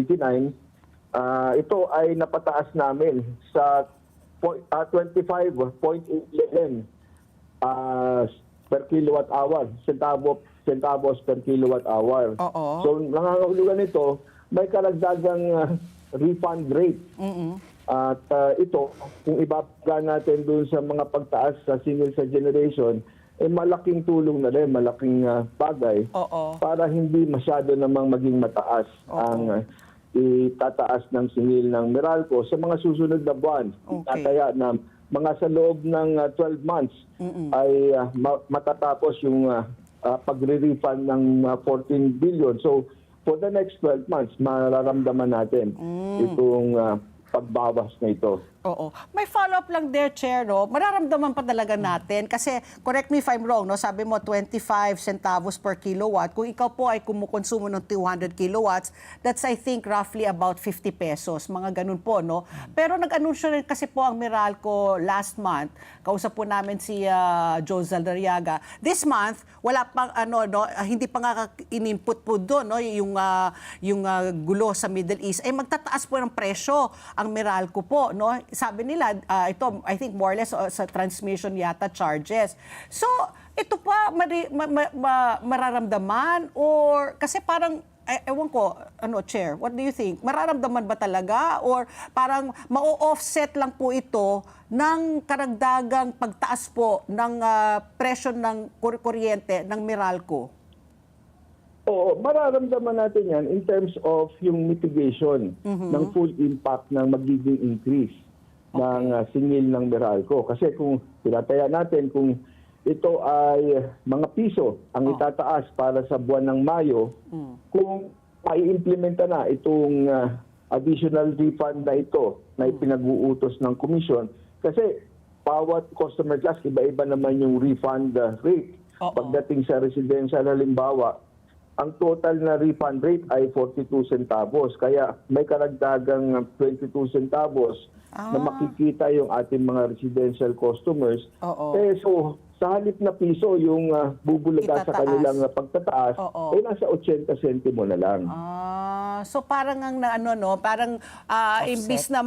Ito ay napataas namin sa 25.11 per kilowatt hour, centavos per kilowatt hour. Oo. So nangangahulugan nito, may karagdagang refund rate. At ito, kung ibabaga natin doon sa mga pagtaas sa single sa generation, malaking tulong na rin, malaking bagay Oo. para hindi masyado namang maging mataas ang itataas ng singil ng Meralco sa mga susunod na buwan. Okay. Kaya na mga sa loob ng 12 months ay matatapos yung pagre-refund ng 14 billion. So, for the next 12 months, mararamdaman natin itong pagbawas na ito. Oo. May follow-up lang there, Chair, no? Mararamdaman pa talaga natin kasi, correct me if I'm wrong, no? Sabi mo 25 centavos per kilowatt. Kung ikaw po ay kumukonsumo ng 200 kilowatts, that's I think roughly about 50 pesos. Mga ganun po, no? Pero nag-anunsyo rin kasi po ang Meralco last month. Kausap po namin si Joe Zaldariaga. This month, wala pang hindi pa nga in-input po doon, no? Yung gulo sa Middle East ay magtataas po ng presyo ang Meralco po, no? Sabi nila, ito, I think more or less sa transmission yata charges. So, ito pa mararamdaman or, kasi parang, ewan ko, Chair, what do you think? Mararamdaman ba talaga or parang ma-offset lang po ito ng karagdagang pagtaas po ng presyo ng kuryente ng Meralco? Oo, mararamdaman natin yan in terms of yung mitigation ng full impact ng magiging increase ng singil ng Meralco. Kasi kung tinataya natin, kung ito ay mga piso ang itataas para sa buwan ng Mayo, kung mai-implementa na itong additional refund na ito na ipinag-uutos ng komisyon, kasi bawat customer class, iba-iba naman yung refund rate. Pagdating sa residential, halimbawa, ang total na refund rate ay 42 centavos. Kaya may karagdagang 22 centavos na makikita yung ating mga residential customers. Oo. So, sa halip na piso yung bubulaga sa Itataas. kanilang pagtataas, Oo. nasa 80 sentimo na lang. So parang ang ano no, parang imbis na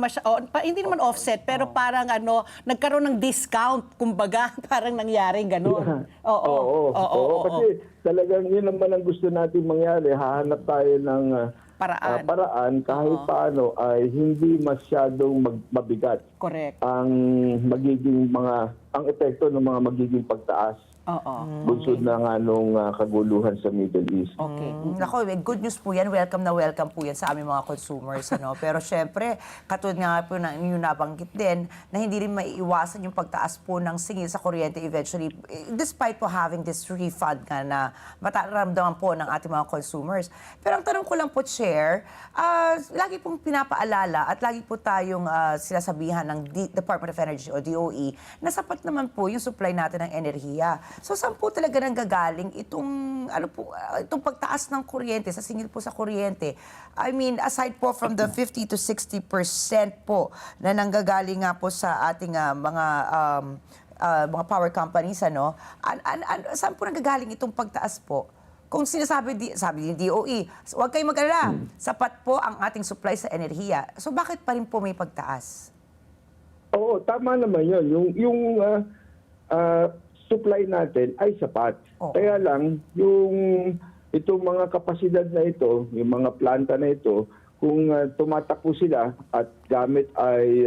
hindi naman offset, pero parang nagkaroon ng discount, kumbaga, parang nangyaring gano'n. Oo. Kasi talagang yun naman ang gusto natin mangyari. Hahanap tayo ng paraan kahit paano ay hindi masyadong mabigat Correct. ang ang epekto ng mga magiging pagtaas. Bunsod na nga nung kaguluhan sa Middle East. Okay. Nako, good news po yan. Welcome na welcome po yan sa aming mga consumers. Pero syempre, katulad nga po ng yung nabanggit din, na hindi rin maiiwasan yung pagtaas po ng singil sa kuryente eventually, despite po having this refund nga na mataramdaman po ng ating mga consumers. Pero ang tanong ko lang po, Chair, lagi pong pinapaalala at lagi po tayong sinasabihan ng Department of Energy o DOE na sapat naman po yung supply natin ng enerhiya. So saan po talaga nanggagaling itong pagtaas ng kuryente, sa singil po sa kuryente? I mean, aside po from the 50 to 60% po na nanggagaling nga po sa ating mga power companies, saan po nanggagaling itong pagtaas po? Kung sabi ni DOE, huwag kayong mag-alala, sapat po ang ating supply sa enerhiya. So bakit pa rin po may pagtaas? Oo, tama naman yun. Yung supply natin ay sapat. Kaya lang, itong mga kapasidad na ito, yung mga planta na ito, kung tumatakbo sila at gamit ay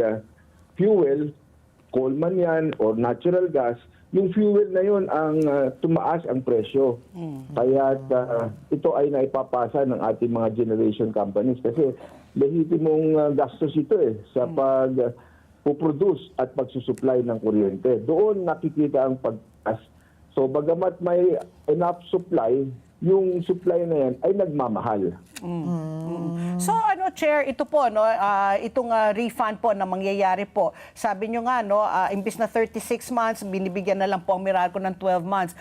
fuel, coal man yan, or natural gas, yung fuel na yun ang tumaas ang presyo. Kaya ito ay naipapasa ng ating mga generation companies kasi lehitimong gastos ito sa puproduce at pagsusupply ng kuryente. Doon nakikita ang pagtaas. So bagamat may enough supply, yung supply na yan ay nagmamahal. So Chair, ito po itong refund po na mangyayari po. Sabi nyo nga imbis na 36 months, binibigyan na lang po ang Meralco ng 12 months.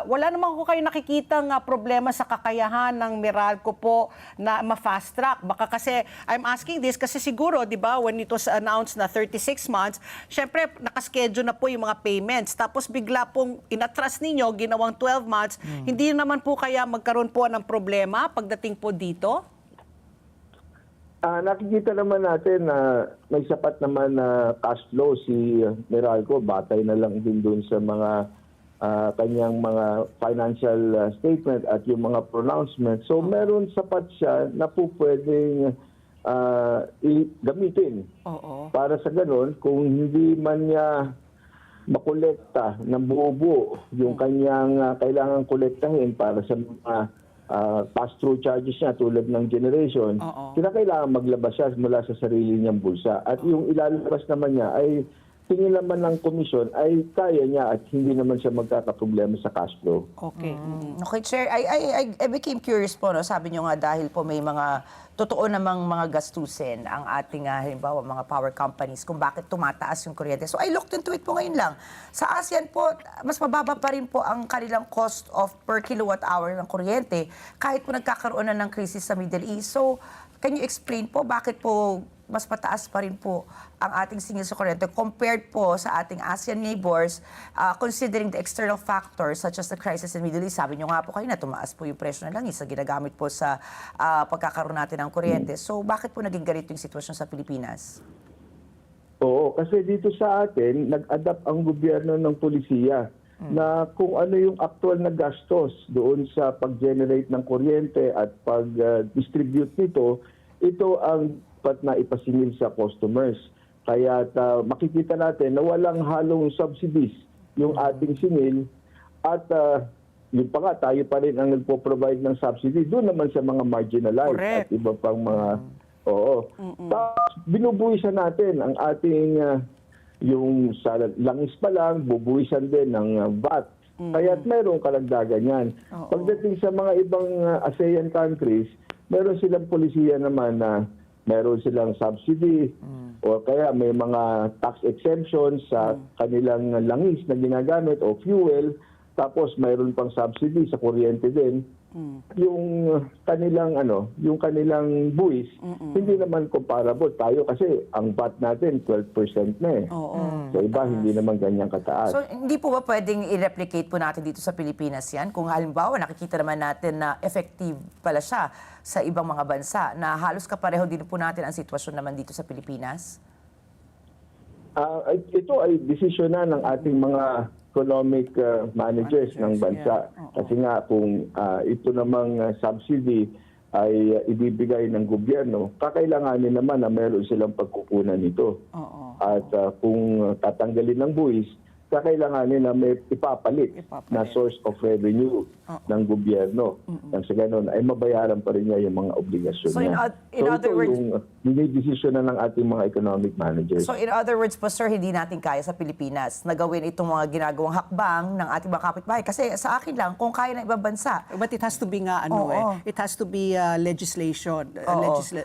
Wala naman ko kayo nakikitang problema sa kakayahan ng Meralco po na ma-fast track. Baka kasi I'm asking this kasi siguro, 'di ba, when it was announced na 36 months, syempre nakaschedule na po yung mga payments. Tapos bigla pong inatras ninyo ginawang 12 months. Hindi naman po kaya magkaroon po ng problema pagdating po dito? Nakikita naman natin na may sapat naman na cash flow si Meralco. Batay na lang din dun sa mga kanyang mga financial statement at yung mga pronouncement. So meron sapat siya na po pwedeng gamitin. Para sa ganun, kung hindi man niya makolekta ng buo-buo yung kanyang kailangan kolektahin para sa mga pass-through charges niya tulad ng generation, kinakailangan maglabas siya mula sa sarili niyang bulsa. At yung ilalabas naman niya ay tingin naman ng komisyon ay kaya niya at hindi naman siya magkakaproblema sa cash flow. Okay. Okay, Chair, I became curious po. Sabi niyo nga dahil po may mga totoo namang mga gastusin ang ating halimbawa mga power companies kung bakit tumataas yung kuryente. So I looked into it po ngayon lang. Sa ASEAN po, mas mababa pa rin po ang kanilang cost of per kilowatt hour ng kuryente kahit po nagkakaroon na ng krisis sa Middle East. So can you explain po bakit po mas mataas pa rin po ang ating singil sa kuryente compared po sa ating ASEAN neighbors, considering the external factors such as the crisis in Middle East? Sabi nyo nga po kayo na tumaas po yung presyo ng langis na ginagamit po sa pagkakaroon natin ng kuryente. So bakit po naging ganito yung sitwasyon sa Pilipinas? Oo, kasi dito sa atin, nag-adapt ang gobyerno ng polisiya na kung ano yung actual na gastos doon sa pag-generate ng kuryente at pag-distribute nito, ito ang dapat na ipasingil sa customers. Kaya makikita natin na walang halong subsidies yung ating singil at yung pa nga, tayo pa rin ang nagpo-provide ng subsidy doon naman sa mga marginalized at iba pang mga Tapos binubuwisan natin ang ating yung sa langis pa lang, bubuwisan din ng VAT. Kaya't mayroong kalagdagan yan. Pagdating sa mga ibang ASEAN countries, meron silang polisiya naman na meron silang subsidy o kaya may mga tax exemptions sa kanilang langis na ginagamit o fuel tapos mayroon pang subsidy sa kuryente din, yung kanilang buwis, hindi naman comparable. Tayo kasi, ang VAT natin, 12% na eh. So iba, hindi naman ganyan kataas. So, hindi po ba pwedeng i-replicate po natin dito sa Pilipinas yan? Kung halimbawa, nakikita naman natin na effective pala siya sa ibang mga bansa, na halos kapareho din po natin ang sitwasyon naman dito sa Pilipinas? Ito ay desisyon na ng ating mga economic managers ng bansa. Kasi nga kung ito namang subsidy ay ibibigay ng gobyerno, kakailanganin naman na meron silang pagkukunan nito. At kung tatanggalin ng buwis, kakailanganin na may ipapalit na source of revenue ng gobyerno. Nang sa ganun ay mabayaran pa rin niya yung mga obligasyon So, niya. in other words, yung dinidesisyon na ng ating mga economic managers. So in other words po, sir, hindi natin kaya sa Pilipinas na gawin itong mga ginagawang hakbang ng ating mga kapitbahay. Kasi sa akin lang, kung kaya ng ibang bansa. But it has to be nga, it has to be legislation.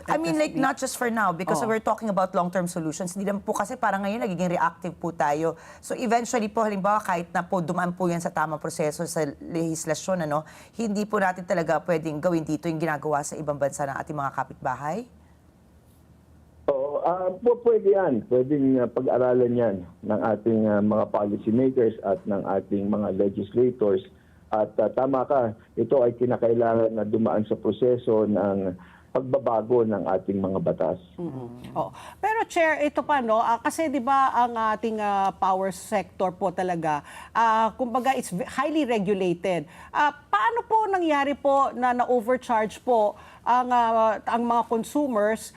I mean, like, not just for now, because we're talking about long-term solutions. Hindi naman po kasi parang ngayon nagiging reactive po tayo. So eventually po, halimbawa, kahit na po dumaan po yan sa tamang proseso sa legislasyon, hindi po natin talaga pwedeng gawin dito yung ginagawa sa ibang bansa ng ating mga kapitbahay? Pwede yan. Pwedeng pag-aralan yan ng ating mga policy makers at ng ating mga legislators. At tama ka, ito ay kinakailangan na dumaan sa proseso ng pagbabago ng ating mga batas. Pero Chair, ito pa kasi 'di ba ang ating power sector po talaga kumbaga it's highly regulated. Paano po nangyari po na na-overcharge po ang mga consumers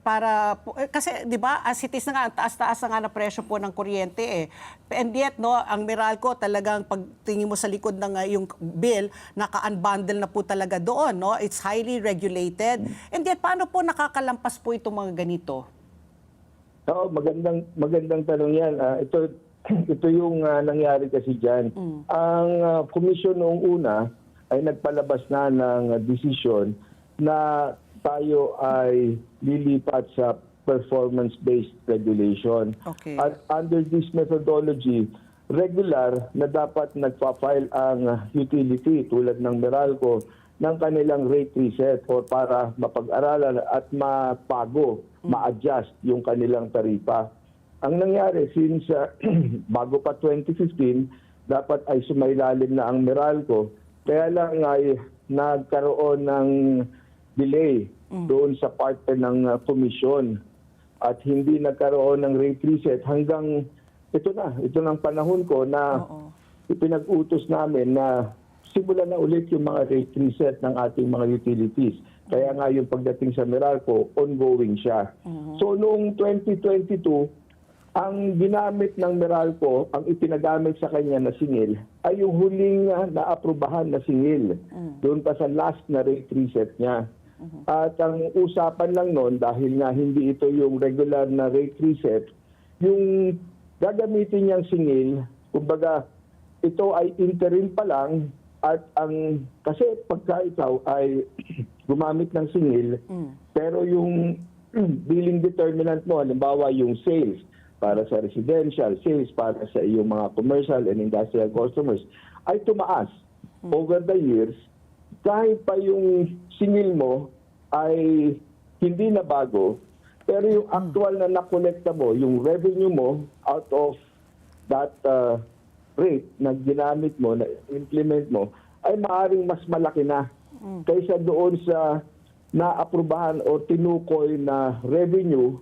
para kasi 'di ba as it is na nga ang taas-taas na nga na presyo po ng kuryente eh. And yet ang Meralco talagang pagtingin mo sa likod ng yung bill naka-unbundle na po talaga doon It's highly regulated. And yet paano po nakakalampas po itong mga ganito? Oo, magandang tanong 'yan. Ito yung nangyari kasi diyan. Ang komisyon noong una ay nagpalabas na ng desisyon na tayo ay lilipat sa performance-based regulation. Okay. At under this methodology, regular na dapat nagpa-file ang utility tulad ng Meralco ng kanilang rate reset o para mapag-aralan at mapago, ma-adjust yung kanilang taripa. Ang nangyari since bago pa 2015, dapat ay sumailalim na ang Meralco. Kaya lang ay nagkaroon ng delay doon sa parte ng komisyon at hindi nagkaroon ng rate reset hanggang ito ng panahon ko na ipinag-utos namin na simulan na ulit yung mga rate reset ng ating mga utilities. Kaya nga yung pagdating sa Meralco, ongoing siya. So noong 2022, ang ginamit ng Meralco, ang ipinagamit sa kanya na singil, ay yung huling naaprubahan na singil. Doon pa sa last na rate reset niya. At ang usapan lang noon, dahil nga hindi ito yung regular na rate reset, yung gagamitin niyang singil, kumbaga, ito ay interim pa lang, at kasi pagka ikaw ay gumamit ng singil, pero yung billing determinant mo, halimbawa yung sales, para sa residential, sales para sa iyong mga commercial and industrial customers, ay tumaas over the years. Kahit pa yung singil mo ay hindi na bago, pero yung actual na nakolekta mo, yung revenue mo out of that rate na ginamit mo, na implement mo, ay maaaring mas malaki na kaysa doon sa naaprubahan o tinukoy na revenue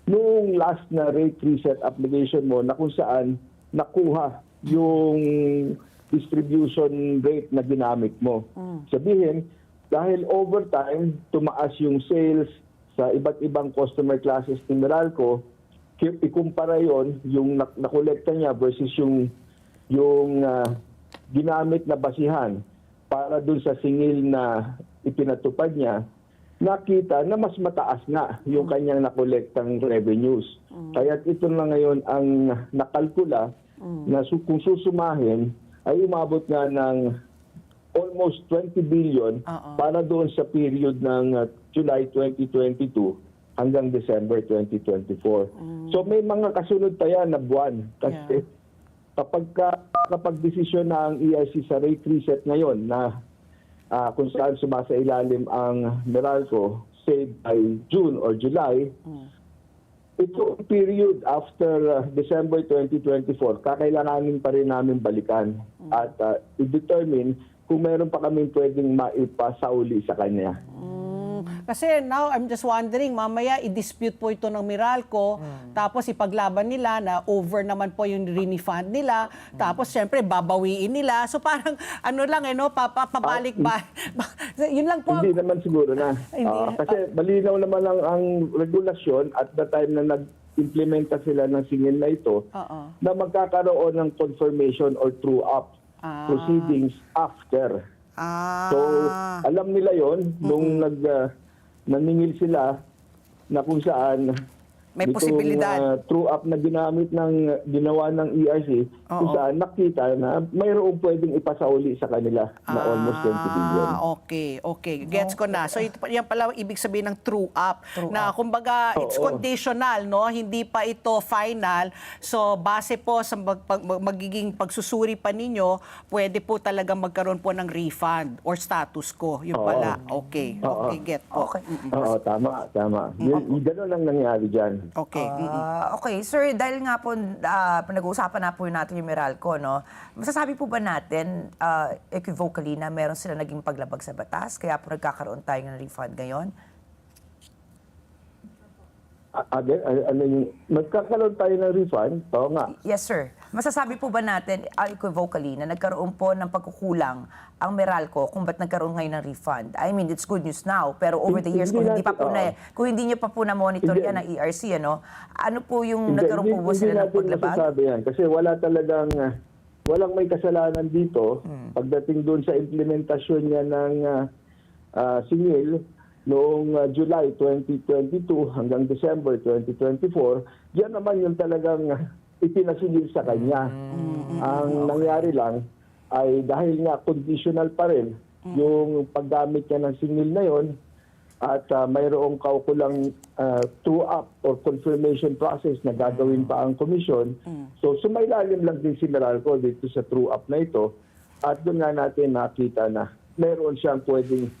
noong last na rate reset application mo na kung saan nakuha yung distribution rate na ginamit mo. Sabihin, dahil over time, tumaas yung sales sa iba't ibang customer classes ni Meralco, ikumpara yon yung nakolekta niya versus yung ginamit na basihan para dun sa singil na ipinatupad niya, nakita na mas mataas nga yung kanyang nakolektang revenues. Kaya ito na ngayon ang nakalkula na kung susumahin ay umabot nga ng almost 20 billion para doon sa period ng July 2022 hanggang December 2024. So may mga kasunod pa yan na buwan kasi kapag desisyon na ang ERC sa rate reset ngayon na kung saan sumasailalim ang Meralco, say by June or July, ito period after December 2024, kakailanganin pa rin namin balikan at i-determine kung meron pa kami pwedeng maipasauli sa kanya. Kasi now, I'm just wondering, mamaya i-dispute po ito ng Meralco, tapos ipaglaban nila na over naman po yung refund nila, tapos syempre babawiin nila. So parang ano lang, pabalik ba? Yun lang po. Hindi naman siguro na. Hindi. Kasi malinaw naman ang regulasyon at the time na nag-implementa sila ng singil na ito, na magkakaroon ng confirmation or true-up proceedings after. So, alam nila yon nung naningil sila na kung saan May posibilidad. True-up na ginawa ng ERC, kung saan nakita na mayroong pwedeng ipasauli sa kanila na almost 20 billion. Okay. Gets ko na. So, yan pala ibig sabihin ng true-up. Na kumbaga, it's conditional, no? Hindi pa ito final. So, base po sa magiging pagsusuri pa ninyo, pwede po talaga magkaroon po ng refund or status quo. Yun pala. Okay, get po. Oo, tama. Ganun ang nangyari dyan. Okay. Okay, sir, dahil nga po nag-uusapan na po natin yung Meralco, no? Masasabi po ba natin equivocally na meron sila naging paglabag sa batas kaya po nagkakaroon tayo ng refund ngayon? Again, magkakaroon tayo ng refund? Oo nga. Yes, sir. Masasabi po ba natin unequivocally na nagkaroon po ng pagkukulang ang Meralco kung ba't nagkaroon ngayon ng refund? I mean, it's good news now, pero over the years, kung hindi niyo pa po na-monitor yan ng ERC, ano po yung nagkaroon po sila ng paglabag? Hindi natin masasabi yan kasi walang may kasalanan dito pagdating doon sa implementasyon niya ng singil noong July 2022 hanggang December 2024, yan naman yung talagang ipinasingil sa kanya. Ang nangyari lang ay dahil nga conditional pa rin yung paggamit niya ng singil na yon at mayroong kaukulang true-up or confirmation process na gagawin pa ang komisyon. So sumailalim lang din si Meralco dito sa true-up na ito at doon nga natin nakita na meron siyang pwedeng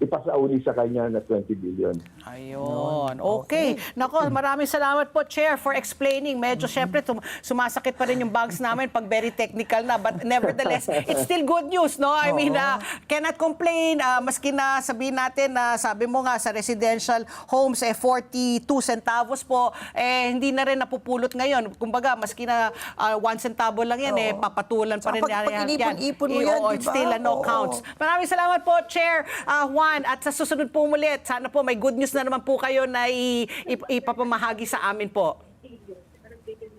ipasauli sa kanya na 20 billion. Ayun. Okay. Nako, maraming salamat po, Chair, for explaining. Medyo, syempre, sumasakit pa rin yung bags namin pag very technical na. But nevertheless, it's still good news, no? I mean, cannot complain. Maski na sabihin natin na sabi mo nga sa residential homes, 42 centavos po, hindi na rin napupulot ngayon. Kumbaga, maski na 1 centavo lang yan, papatulan pa rin yan. Pag inipon-ipon mo yan, it's still no counts. Maraming salamat po, Chair Juan. At sa susunod po ulit, sana po may good news na naman po kayo na ipapamahagi sa amin po.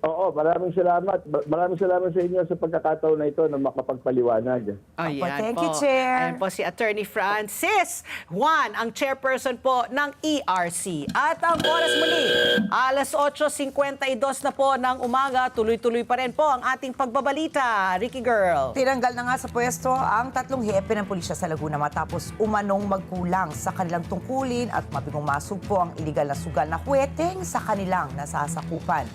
Oo, maraming salamat. Maraming salamat sa inyo sa pagkakataon na ito na makapagpaliwanag. Thank you, Chair. Ayan po si Attorney Francis Juan, ang chairperson po ng ERC. At ang oras muli, alas 8:52 na po ng umaga. Tuloy-tuloy pa rin po ang ating pagbabalita. Ricky Girl. Tinanggal na nga sa pwesto ang 3 hepe ng pulisya sa Laguna matapos umanong magkulang sa kanilang tungkulin at mabigong masugpo ang iligal na sugal na huweteng sa kanilang nasasakupan.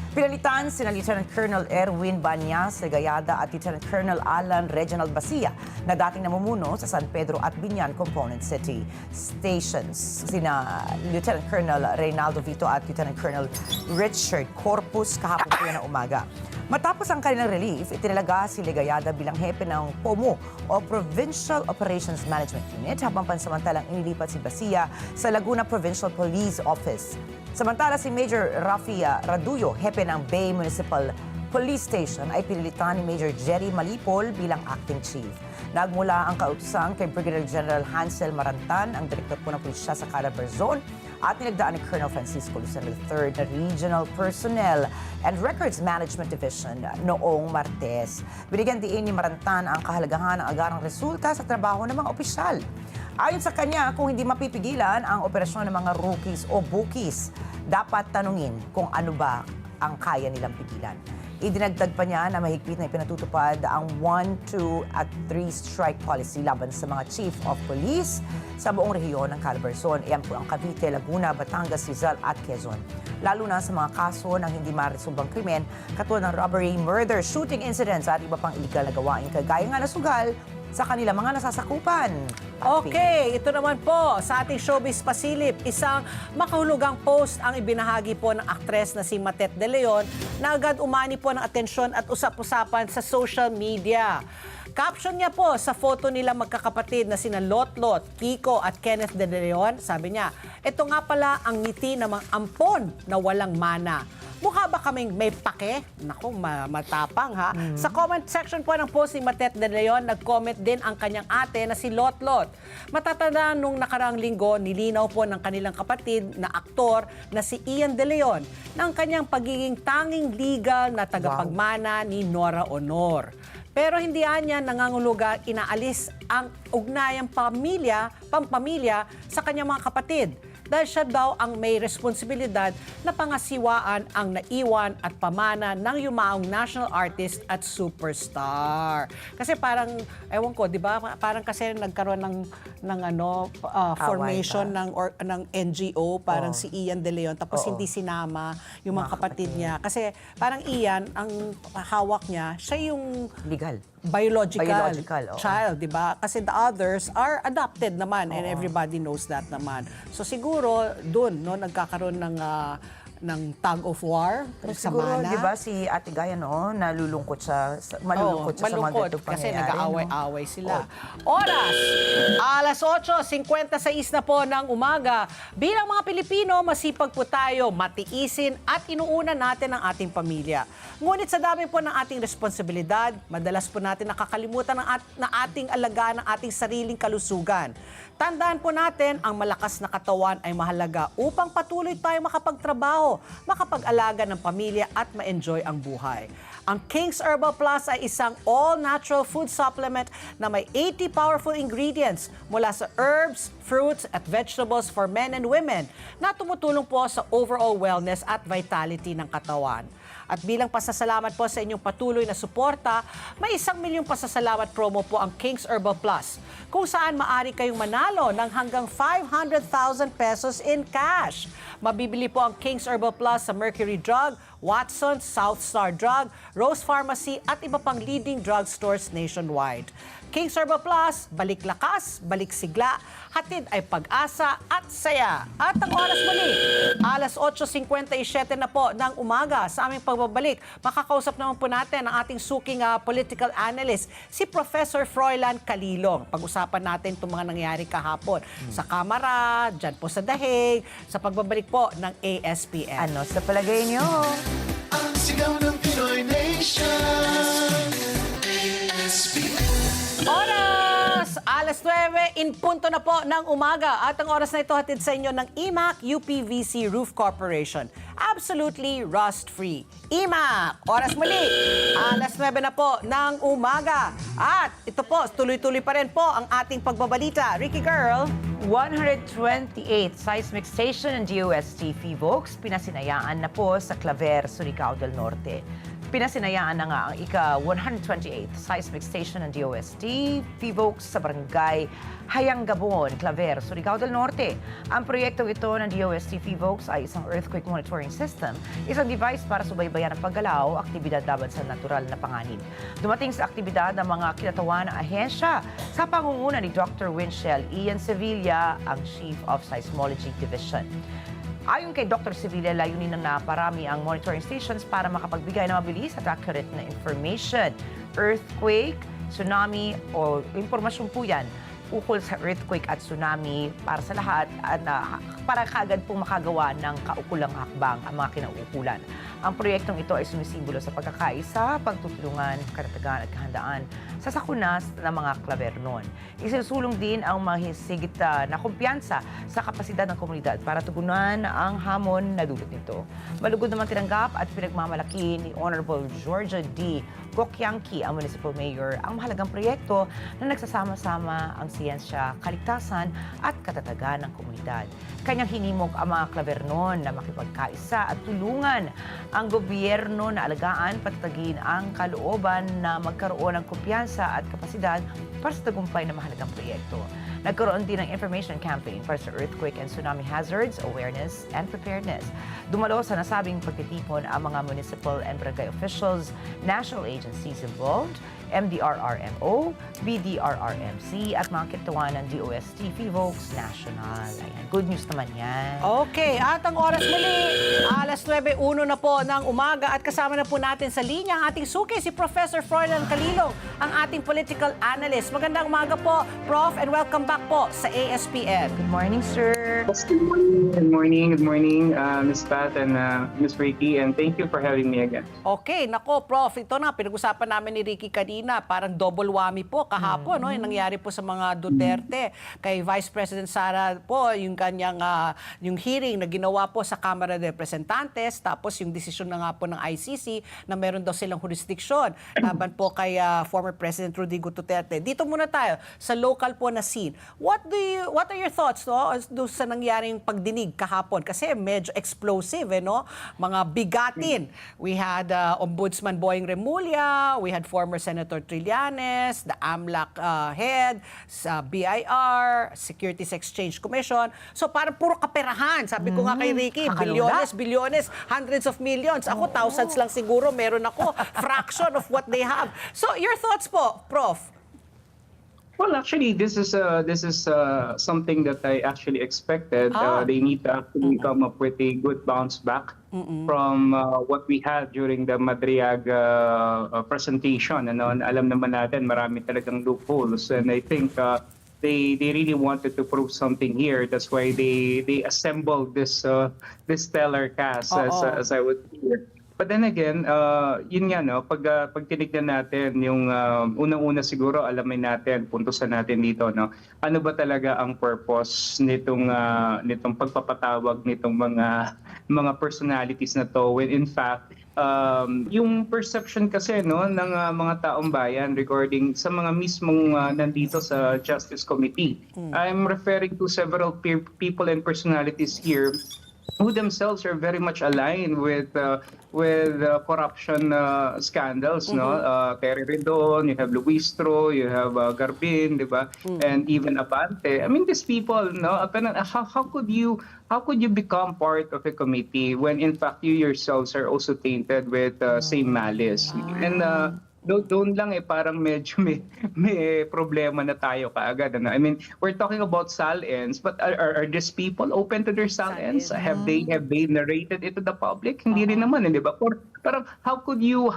Pinalitan sina Lieutenant Colonel Erwin Banyas Legayada at Lieutenant Colonel Alan Reginald Basia na dating namumuno sa San Pedro at Binyan Component City Stations. Sina Lieutenant Colonel Reynaldo Vito at Lieutenant Colonel Richard Corpus kahapon po yan ng umaga. Matapos ang kanilang relief, itinalaga si Legayada bilang hepe ng POMO o Provincial Operations Management Unit habang pansamantalang inilipat si Basia sa Laguna Provincial Police Office. Samantala si Major Rafi Raduyo, hepe ng Bay Municipal Police Station ay pinilitan ni Major Jerry Malipol bilang acting chief. Nagmula ang kautusan kay Brigadier General Hansel Marantan, ang direktor po ng pulisya sa Calabar Zone, at nilagdaan ni Colonel Francisco Lucero III na Regional Personnel and Records Management Division noong Martes. Binigyan diin ni Marantan ang kahalagahan ng agarang resulta sa trabaho ng mga opisyal. Ayon sa kanya, kung hindi mapipigilan ang operasyon ng mga rookies o bookies, dapat tanungin kung ano ba ang kaya nilang pigilan. Idinagdag pa niya na mahigpit na ipinatutupad ang 1, 2 at 3 strike policy laban sa mga chief of police sa buong rehiyon ng Calabarzon. Iyan po ang Cavite, Laguna, Batangas, Rizal at Quezon. Lalo na sa mga kaso ng hindi maresolbang krimen katulad ng robbery, murder, shooting incidents at iba pang illegal na gawain kagaya nga na sugal sa kanilang mga nasasakupan. Okay, ito naman po sa ating showbiz pasilip. Isang makahulugang post ang ibinahagi po ng aktres na si Matet De Leon na agad umani po ng atensyon at usap-usapan sa social media. Caption niya po sa photo nila magkakapatid na sina Lotlot, Kiko at Kenneth De Leon, sabi niya, ito nga pala ang ngiti ng mga ampon na walang mana. Mukha ba kaming may pake? Naku, matapang ha. Sa comment section po ng post ni Matet De Leon, nag-comment din ang kanyang ate na si Lotlot. Matatanda nung nakarang linggo, nilinaw po ng kanilang kapatid na aktor na si Ian De Leon ng kanyang pagiging tanging legal na tagapagmana ni Nora Honor. Pero hindi niya nanganguluga inaalis ang ugnayang pampamilya sa kanyang mga kapatid. Dahil siya daw ang may responsibilidad na pangasiwaan ang naiwan at pamana ng yumaong national artist at superstar. Kasi parang, ewan ko, di ba? Parang kasi nagkaroon ng formation ng NGO, parang si Ian De Leon, tapos hindi sinama yung mga kapatid niya. Kasi parang Ian, ang hawak niya, siya yung Legal. biological oo. child, di ba? Kasi the others are adopted naman and everybody knows that naman. So siguro doon nagkakaroon ng tug of war sa Siguro, mana. di ba, si Ate Gaya noon, nalulungkot siya, malulungkot siya sa mga ganitong kasi pangyayari. nag-aaway-aaway sila. Oras, alas 8:56 na po ng umaga. Bilang mga Pilipino, masipag po tayo, matiisin at inuuna natin ang ating pamilya. Ngunit sa dami po ng ating responsibilidad, madalas po natin nakakalimutan na ating alagaan ng ating sariling kalusugan. Tandaan po natin, ang malakas na katawan ay mahalaga upang patuloy tayo makapagtrabaho, makapag-alaga ng pamilya at ma-enjoy ang buhay. Ang King's Herbal Plus ay isang all-natural food supplement na may 80 powerful ingredients mula sa herbs, fruits at vegetables for men and women na tumutulong po sa overall wellness at vitality ng katawan. At bilang pasasalamat po sa inyong patuloy na suporta, may 1 milyong pasasalamat promo po ang King's Herbal Plus, kung saan maaari kayong manalo ng hanggang 500,000 pesos in cash. Mabibili po ang King's Herbal Plus sa Mercury Drug, Watson's, South Star Drug, Rose Pharmacy at iba pang leading drugstores nationwide. King's Herbal Plus, balik lakas, balik sigla, hatid ay pag-asa at saya. At ang oras muli, alas 8:57 na po ng umaga sa aming pagbabalik. Makakausap naman po natin ang ating suking political analyst, si Professor Froilan Calilong. Pag-usapan natin itong mga nangyari kahapon sa Kamara, dyan po sa Dahig, sa pagbabalik po ng ASPN. Ano sa palagay niyo? Ang sigaw ng Pinoy Nation. ASPN. Oras! Alas 9, in punto na po ng umaga. At ang oras na ito hatid sa inyo ng IMAC UPVC Roof Corporation. Absolutely rust-free. IMAC, oras muli. Alas 9 na po ng umaga. At ito po, tuloy-tuloy pa rin po ang ating pagbabalita. Ricky Girl. 128 seismic station ng DOST PHIVOLCS pinasinayaan na po sa Claver, Surigao del Norte. Pinasinayaan na nga ang ika-128 seismic station ng DOST PHIVOLCS sa barangay Hayang-Gabon, Claver, Surigao del Norte. Ang proyektong ito ng DOST PHIVOLCS ay isang earthquake monitoring system, isang device para subaybayan ang paggalaw, aktibidad laban sa natural na panganib. Dumating sa aktibidad ng mga kinatawan ng ahensya sa pangunguna ni Dr. Winchell Ian Sevilla, ang Chief of Seismology Division. Ayon kay Dr. Sevilla, layunin na naparami ang monitoring stations para makapagbigay ng mabilis at accurate na information. Earthquake, tsunami o impormasyon po yan ukol sa earthquake at tsunami para sa lahat at para kaagad pong makagawa ng kaukulang hakbang ang mga kinauukulan. Ang proyektong ito ay sumisimbolo sa pagkakaisa, pagtutulungan, karatagan at kahandaan sa sakunas ng mga Clavernon. Isinusulong din ang mahisigit na kumpiyansa sa kapasidad ng komunidad para tugunan ang hamon na dulot nito. Malugod naman tinanggap at pinagmamalaki ni Honorable Georgia D. Gokyangki, ang Municipal Mayor, ang mahalagang proyekto na nagsasama-sama ang siyensya, kaligtasan at katatagan ng komunidad. Kanyang hinimok ang mga klabernon na makipagkaisa at tulungan ang gobyerno na alagaan, patatagin ang kalooban na magkaroon ng kumpiyansa at kapasidad para sa tagumpay ng mahalagang proyekto. Nagkaroon din ng information campaign para sa earthquake and tsunami hazards, awareness and preparedness. Dumalo sa nasabing pagtitipon ang mga municipal and barangay officials, national agencies involved, MDRRMO, BDRRMC at mga kitawan ng DOST, FIVOLCS National. Ayan, good news naman yan. Okay, at ang oras muli, alas 9:01 na po ng umaga at kasama na po natin sa linya ang ating suki, si Professor Froilan Calilong, ang ating political analyst. Magandang umaga po, Prof, and welcome back po sa ASPN. Good morning, sir. Good morning, Ms. Pat and Ms. Ricky, and thank you for having me again. Okay, nako, Prof, ito na, pinag-usapan namin ni Ricky kanina, parang double whammy po kahapon, no, yung nangyari po sa mga Duterte. Kay Vice President Sara po, yung kanyang, yung hearing na ginawa po sa Kamara de Representantes, tapos yung desisyon na nga po ng ICC na meron daw silang jurisdiction laban po kay former President Rodrigo Duterte. Dito muna tayo, sa local po na scene. What are your thoughts, no, doon sa nangyaring pagdinig kahapon? Kasi medyo explosive, no? Mga bigatin. We had Ombudsman Boying Remulla, we had former Senator Trillanes, the AMLAC head, sa BIR, Securities Exchange Commission. So parang puro kaperahan. Sabi ko nga kay Ricky, bilyones, hundreds of millions. Ako, thousands lang siguro meron ako. Fraction of what they have. So your thoughts po, Prof? Well, actually, this is something that I actually expected. They need to actually come up with a good bounce back from what we had during the Madriag presentation. Ano, alam naman natin, marami talagang loopholes, and I think they really wanted to prove something here. That's why they assembled this stellar cast, as I would hear. But then again, yun nga, no, pag tinignan natin yung unang-una siguro, alamin natin, puntusan natin dito, no, ano ba talaga ang purpose nitong pagpapatawag nitong mga personalities na to, when in fact yung perception kasi, no, ng mga taong bayan regarding sa mga mismong nandito sa Justice Committee. I'm referring to several people and personalities here who themselves are very much aligned with corruption scandals, no? Terry Redon, you have Luistro, you have Garbin, di ba? And even Abante. I mean, these people, no? How could you become part of a committee when in fact you yourselves are also tainted with same malice? And doon lang parang medyo may problema na tayo kaagad. Ano? I mean, we're talking about SALNs, but are these people open to their SALNs? Have they narrated it to the public? Hindi rin naman, di ba? Parang how could you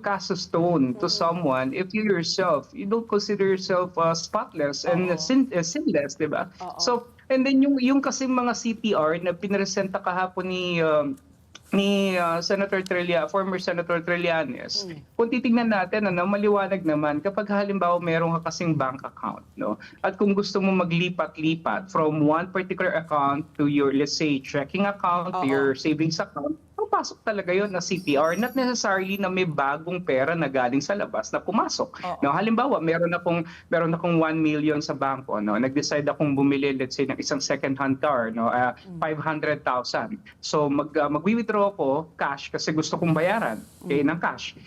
cast a stone to someone if you yourself, you don't consider yourself spotless and sinless, di ba? So, and then yung kasi mga CTR na pinresenta kahapon ni former Senator Trillanes. Kung titingnan natin, maliwanag naman kapag halimbawa meron ka kasing bank account, no? At kung gusto mo maglipat-lipat from one particular account to your, let's say, checking account, to your savings account, pasok talaga yon na CTR, not necessarily na may bagong pera na galing sa labas na pumasok. No, halimbawa, meron akong 1 million sa bangko, no. Nag-decide akong bumili, let's say, ng isang second-hand car, no, 500,000. So mag-withdraw ako cash kasi gusto kong bayaran, okay, ng cash.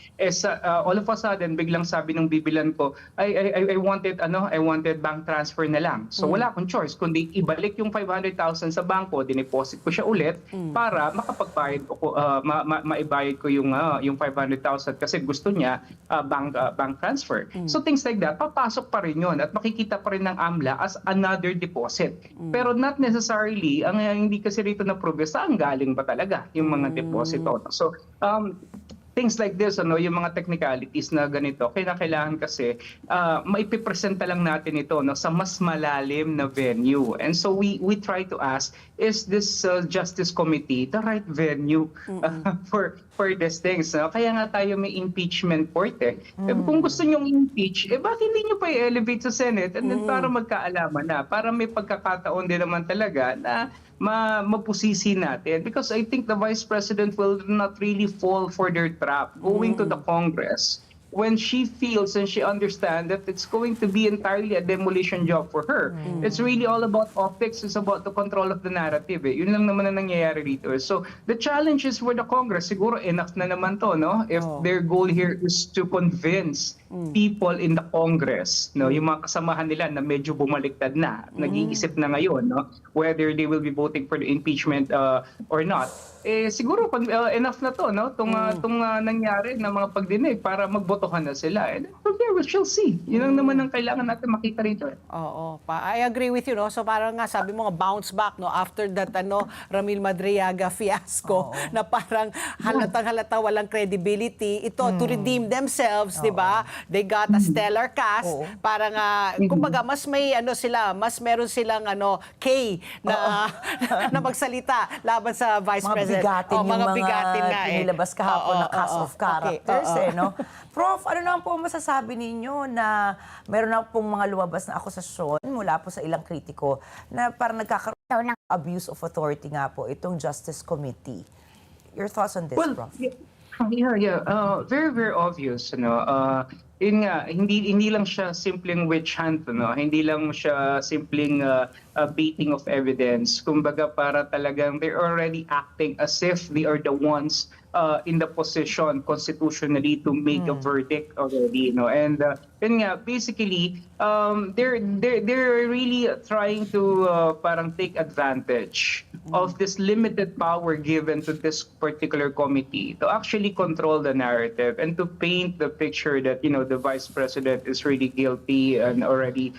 All of a sudden, biglang sabi ng bibilan ko, I wanted bank transfer na lang. So wala akong choice kundi ibalik yung 500,000 sa bangko, dineposit ko siya ulit para makapagbayad ko maibayad ko yung 500,000 kasi gusto niya bank transfer. So things like that, papasok pa rin yun at makikita pa rin ng AMLA as another deposit. Pero not necessarily, ang hindi kasi rito na progress, saan galing ba talaga yung mga deposito. So things like this, yung mga technicalities na ganito, kailangan kasi maipipresenta lang natin ito, no, sa mas malalim na venue. And so we try to ask, is this Justice Committee the right venue for these things? No? Kaya nga tayo may impeachment court. Kung gusto nyong impeach, bakit hindi nyo pa i-elevate sa Senate and then para magkaalaman na, para may pagkakataon din naman talaga na mapusisi natin, because I think the Vice President will not really fall for their trap going to the Congress when she feels and she understands that it's going to be entirely a demolition job for her. It's really all about optics. It's about the control of the narrative. Yun lang naman ang nangyayari dito. So the challenge is for the Congress, siguro enough na naman to, no? If their goal here is to convince people in the Congress, no, yung mga kasamahan nila na medyo bumaliktad na, nag-iisip na ngayon, no, whether they will be voting for the impeachment or not. Siguro enough na to, no, tong nangyari na mga pagdinig para magbotohan na sila. And from there we shall see. Yun lang naman ang kailangan natin makita rito. Oo, I agree with you, no? So parang nga sabi mo nga bounce back, no, after that Ramil Madriaga fiasco na parang halatang-halata walang credibility. Ito to redeem themselves, 'di ba? They got a stellar cast para nga kumbaga mas may sila, mas meron silang K na na magsalita laban sa Vice President. Bigatin yung mga bigatin nga pinilabas kahapon na cast of characters no? Prof, ano naman po masasabi ninyo na meron na pong mga lumabas na akusasyon mula po sa ilang kritiko na parang nagkakaroon ng abuse of authority nga po itong Justice Committee. Your thoughts on this, Prof? Very, very obvious, yun nga, hindi lang siya simpleng witch hunt, hindi lang siya simpleng baiting of evidence. Kumbaga para talagang they're already acting as if they are the ones in the position constitutionally to make a verdict already, and yun nga, basically they're really trying to parang take advantage of this limited power given to this particular committee to actually control the narrative and to paint the picture that the Vice President is really guilty and already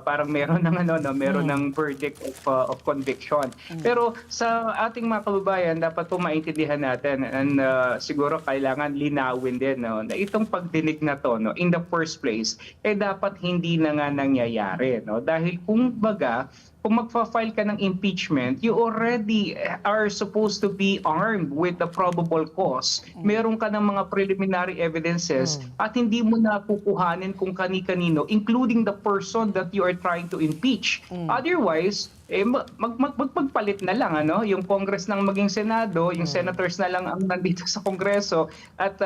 parang meron ng verdict of conviction. Pero sa ating mga kababayan, dapat po maintindihan natin and siguro kailangan linawin din na itong pagdinig na to in the first place dapat hindi na nga nangyayari, dahil kung magfa-file ka ng impeachment, you already are supposed to be armed with the probable cause. Meron ka ng mga preliminary evidences at hindi mo na kukuhanin kung kani-kanino, including the person that you are trying to impeach. Otherwise, magpalit na lang yung Congress nang maging Senado, yung senators na lang ang nandito sa Kongreso at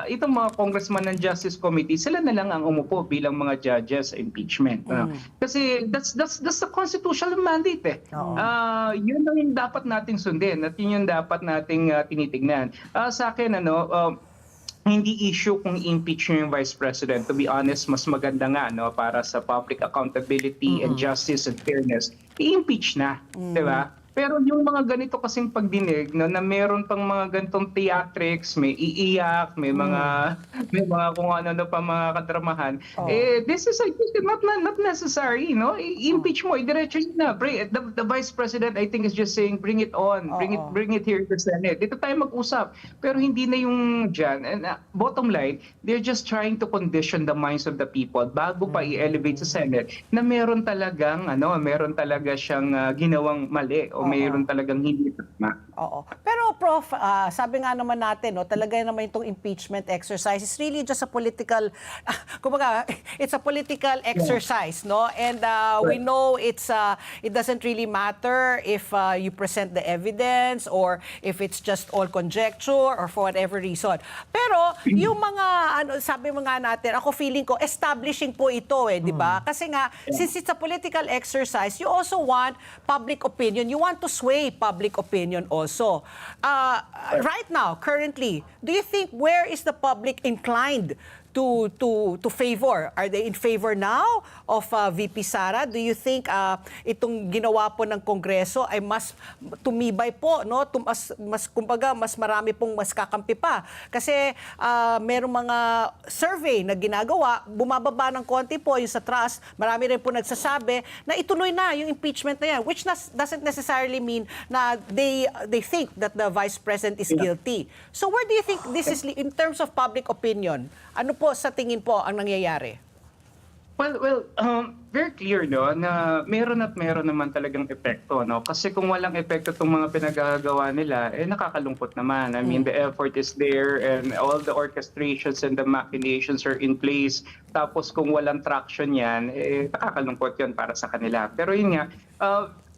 itong mga congressman ng Justice Committee, sila na lang ang umupo bilang mga judges sa impeachment. Kasi that's the constitutional mandate. Yun ang yung dapat nating sundin at yun yung dapat nating tinitignan. Sa akin hindi issue kung impeach nyo yung Vice President. To be honest, mas maganda nga para sa public accountability and justice and fairness, i-impeach na, di ba? Pero yung mga ganito kasing pagdinig na meron pang mga ganitong theatrics, may iiyak, may mga kung ano pa mga kadramahan. This is not necessary, I-impeach mo, idiretso na. The Vice President, I think, is just saying, bring it on, bring it here to the Senate. Dito tayo mag-usap. Pero hindi na yung dyan. And bottom line, they're just trying to condition the minds of the people bago pa i-elevate sa Senate na meron talaga siyang ginawang mali o mayroon talagang hindi tama. Oo. Pero Prof, sabi nga naman natin, talaga naman itong impeachment exercise is really just a political, kumbaga, it's a political exercise, And we know it doesn't really matter if you present the evidence or if it's just all conjecture or for whatever reason. Pero yung mga, sabi mo nga natin, ako feeling ko, establishing po ito di ba? Kasi nga, since it's a political exercise, you also want public opinion. You want to sway public opinion also. Right now, currently, do you think where is the public inclined to favor? Are they in favor now of VP Sara? Do you think itong ginawa po ng Kongreso ay mas tumibay po, kumbaga mas marami pong mas kakampi pa? Kasi merong mga survey na ginagawa, bumababa ng konti po yung sa trust. Marami rin po nagsasabi na ituloy na yung impeachment na yan, which doesn't necessarily mean na they think that the Vice President is guilty. So where do you think this is in terms of public opinion? Ano po sa tingin po ang nangyayari? Well, very clear na meron naman talagang epekto, Kasi kung walang epekto itong mga pinagagawa nila, nakakalungkot naman. I mean, the effort is there and all the orchestrations and the machinations are in place. Tapos kung walang traction yan, nakakalungkot yun para sa kanila. Pero yun nga,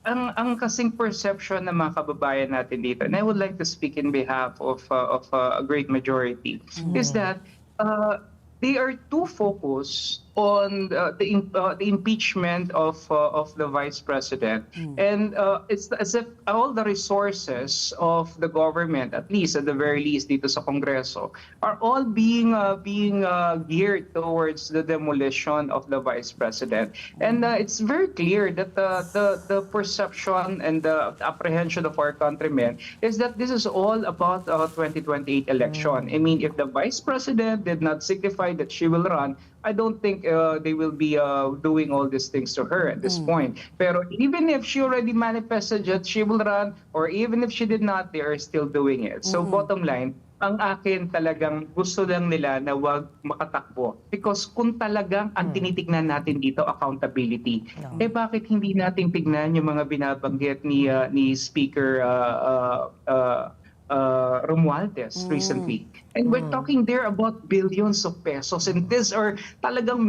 ang kasing perception ng mga kababayan natin dito, and I would like to speak in behalf of a great majority, is that they are too focused on the impeachment of the vice president, and it's as if all the resources of the government, at least at the very least dito sa Kongreso, are all being geared towards the demolition of the vice president. And it's very clear that the perception and the apprehension of our countrymen is that this is all about 2028 election. I mean, if the vice president did not signify that she will run, I don't think they will be doing all these things to her at this point. Pero even if she already manifested that she will run, or even if she did not, they are still doing it. So bottom line, ang akin talagang gusto lang nila na wag makatakbo. Because kung talagang ang tinitignan natin dito, accountability, eh bakit hindi natin tignan yung mga binabanggit ni Speaker Romualdez recently? And we're talking there about billions of pesos, and these are talagang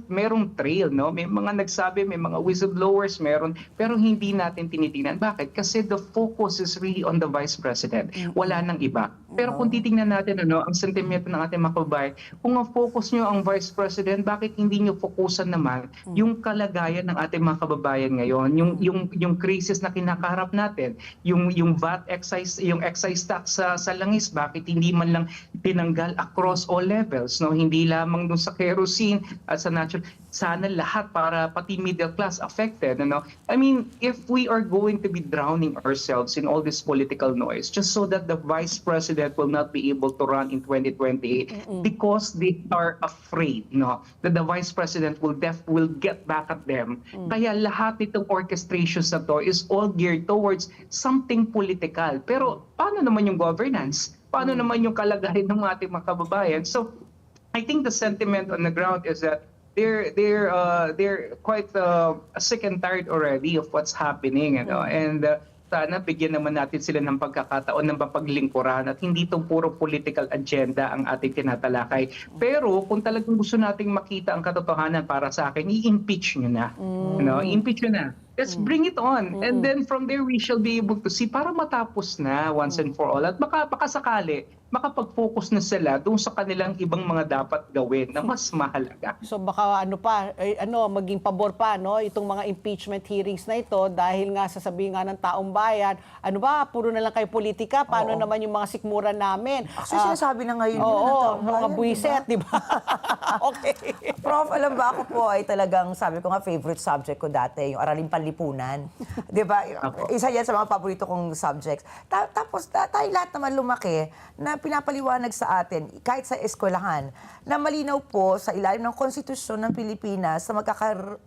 merong trail, no? May mga nagsabi, may mga whistleblowers, pero hindi natin tinitingnan. Bakit? Kasi the focus is really on the vice president. Wala nang iba. Pero kung titingnan natin ang sentimento ng ating mga kababayan, kung ang focus nyo ang vice president, bakit hindi nyo fokusan naman yung kalagayan ng ating mga kababayan ngayon, yung crisis na kinakaharap natin, yung VAT excise, yung excise tax sa langis, bakit hindi man lang tinanggal across all levels, no? Hindi lamang dun sa kerosene at sa natural, sana lahat, para pati middle class affected, no? I mean, if we are going to be drowning ourselves in all this political noise just so that the vice president will not be able to run in 2028 because they are afraid, no, that the vice president will get back at them. Kaya lahat itong orchestrations na to is all geared towards something political. Pero paano naman yung governance? Paano naman yung kalagayan ng ating mga kababayan? So I think the sentiment on the ground is that they're quite sick and tired already of what's happening, you know? And sana bigyan naman natin sila ng pagkakataon ng mapaglingkuran at hindi itong puro political agenda ang ating tinatalakay. Pero kung talagang gusto nating makita ang katotohanan, para sa akin, i-impeach nyo na. You know? Impeach nyo na. Let's bring it on. And then from there, we shall be able to see, para matapos na once and for all. At baka sakali, makapag-focus na sila doon sa kanilang ibang mga dapat gawin na mas mahalaga. So baka maging pabor pa, no, itong mga impeachment hearings na ito, dahil nga sasabihin nga ng taong bayan, puro na lang kayo politika, paano naman yung mga sikmura namin? Actually, sinasabi na ngayon yun ng taong mga bayan, buwiset, di ba? Okay. Prof, alam ba, ako po ay talagang, sabi ko nga, favorite subject ko dati, yung Araling Panlipunan. Di ba? Isa yan sa mga paborito kong subjects. Tapos tayo lahat naman lumaki na pinapaliwanag sa atin, kahit sa eskwelahan, na malinaw po sa ilalim ng konstitusyon ng Pilipinas na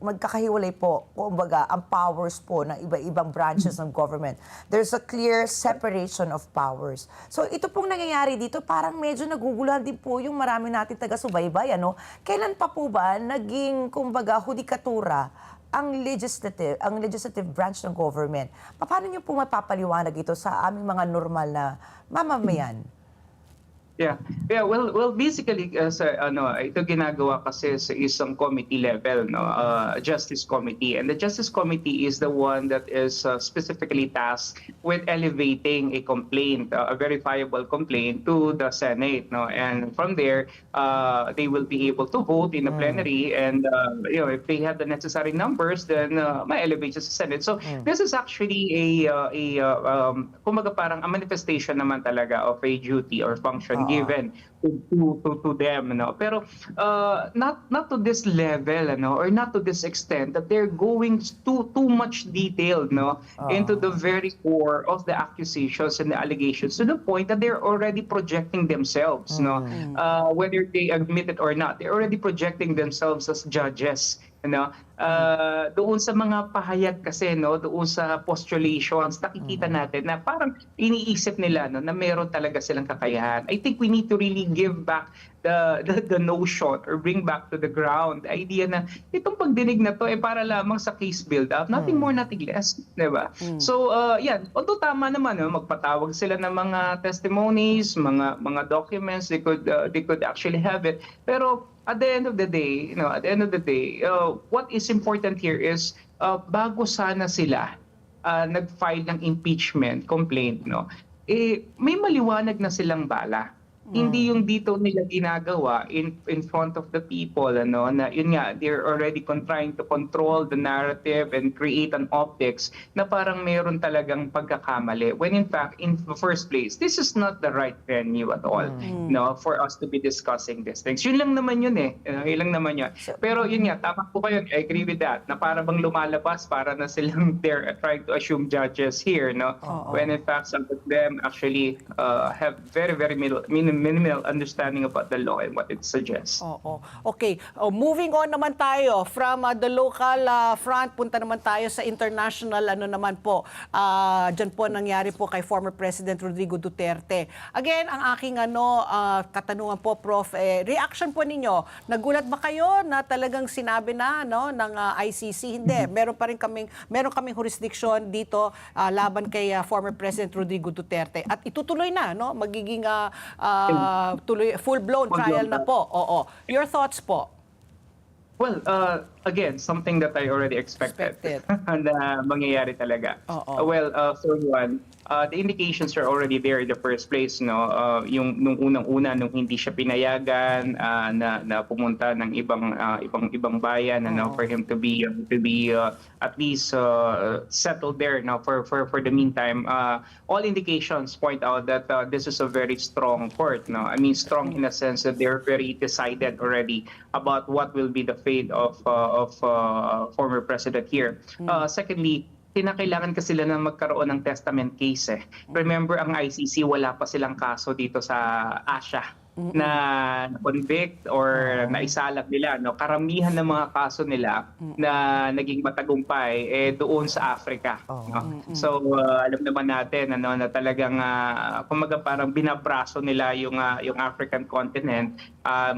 magkakahiwalay po, kumbaga, ang powers po ng iba-ibang branches ng government. There's a clear separation of powers. So ito pong nangyayari dito, parang medyo naguguluhan din po yung marami natin taga-subaybay, ano? Kailan pa po ba naging, kumbaga, hudikatura ang legislative branch ng government? Paano niyo po mapapaliwanag ito sa aming mga normal na mamamayan? Yeah. Well, basically, ito ginagawa kasi sa isang committee level, no, Justice Committee, and the Justice Committee is the one that is specifically tasked with elevating a complaint, a verifiable complaint, to the Senate, no, and from there, they will be able to vote in the plenary, and if they have the necessary numbers, then may elevate sa Senate. So this is actually kumbaga parang a manifestation naman talaga of a duty or function given to them, no? Pero not to this level, or not to this extent that they're going too much detailed, no, into the very core of the accusations and the allegations, to the point that they're already projecting themselves, no, whether they admit it or not, they're already projecting themselves as judges. Doon sa mga pahayag kasi, no, doon sa postulations, nakikita natin na parang iniisip nila, no, na meron talaga silang kakayahan. I think we need to really give back the notion, or bring back to the ground the idea na itong pagdinig na to para lamang sa case build-up, nothing more, nothing less, diba? So, yan, although tama naman, no, magpatawag sila ng mga testimonies, mga documents, they could actually have it, pero at the end of the day, what is important here is bago sana sila nag-file ng impeachment complaint, no, may maliwanag na silang bala. Hindi yung dito nila ginagawa in front of the people, ano, na yun nga, they're already trying to control the narrative and create an optics na parang mayroon talagang pagkakamali. When in fact, in the first place, this is not the right venue at all, no, for us to be discussing these things. Yun lang naman yun eh. Yun lang naman yun. Pero yun nga, tama po kayo. I agree with that. Na para bang lumalabas, para na silang they're trying to assume judges here, no? When in fact, some of them actually have very, very minimal understanding about the law and what it suggests. Oo. Okay. Moving on naman tayo from the local front, punta naman tayo sa international, ano naman po. Diyan po nangyari po kay former President Rodrigo Duterte. Again, ang aking katanungan po, Prof, reaction po ninyo, nagulat ba kayo na talagang sinabi na ng ICC? Hindi. Meron kaming jurisdiction dito laban kay former President Rodrigo Duterte. At itutuloy na, no? Magiging full-blown trial na po. Oo. Your thoughts po? Well, again, something that I already expected na mangyayari talaga. Well, for one, the indications are already there in the first place, no? Yung nung unang-una nung hindi siya pinayagan na pumunta ng ibang bayan, ano, for him to be at least settled there now for the meantime. All indications point out that this is a very strong court, no? I mean, strong in a sense that they're very decided already about what will be the fate of former president here. Secondly, kinakailangan kasi sila na magkaroon ng testament case eh. Remember, ang ICC wala pa silang kaso dito sa Asia na convict or naisalak nila, no? Karamihan ng mga kaso nila na naging matagumpay doon sa Africa, no? So alam naman natin na talagang kumaga parang binabraso nila yung African continent.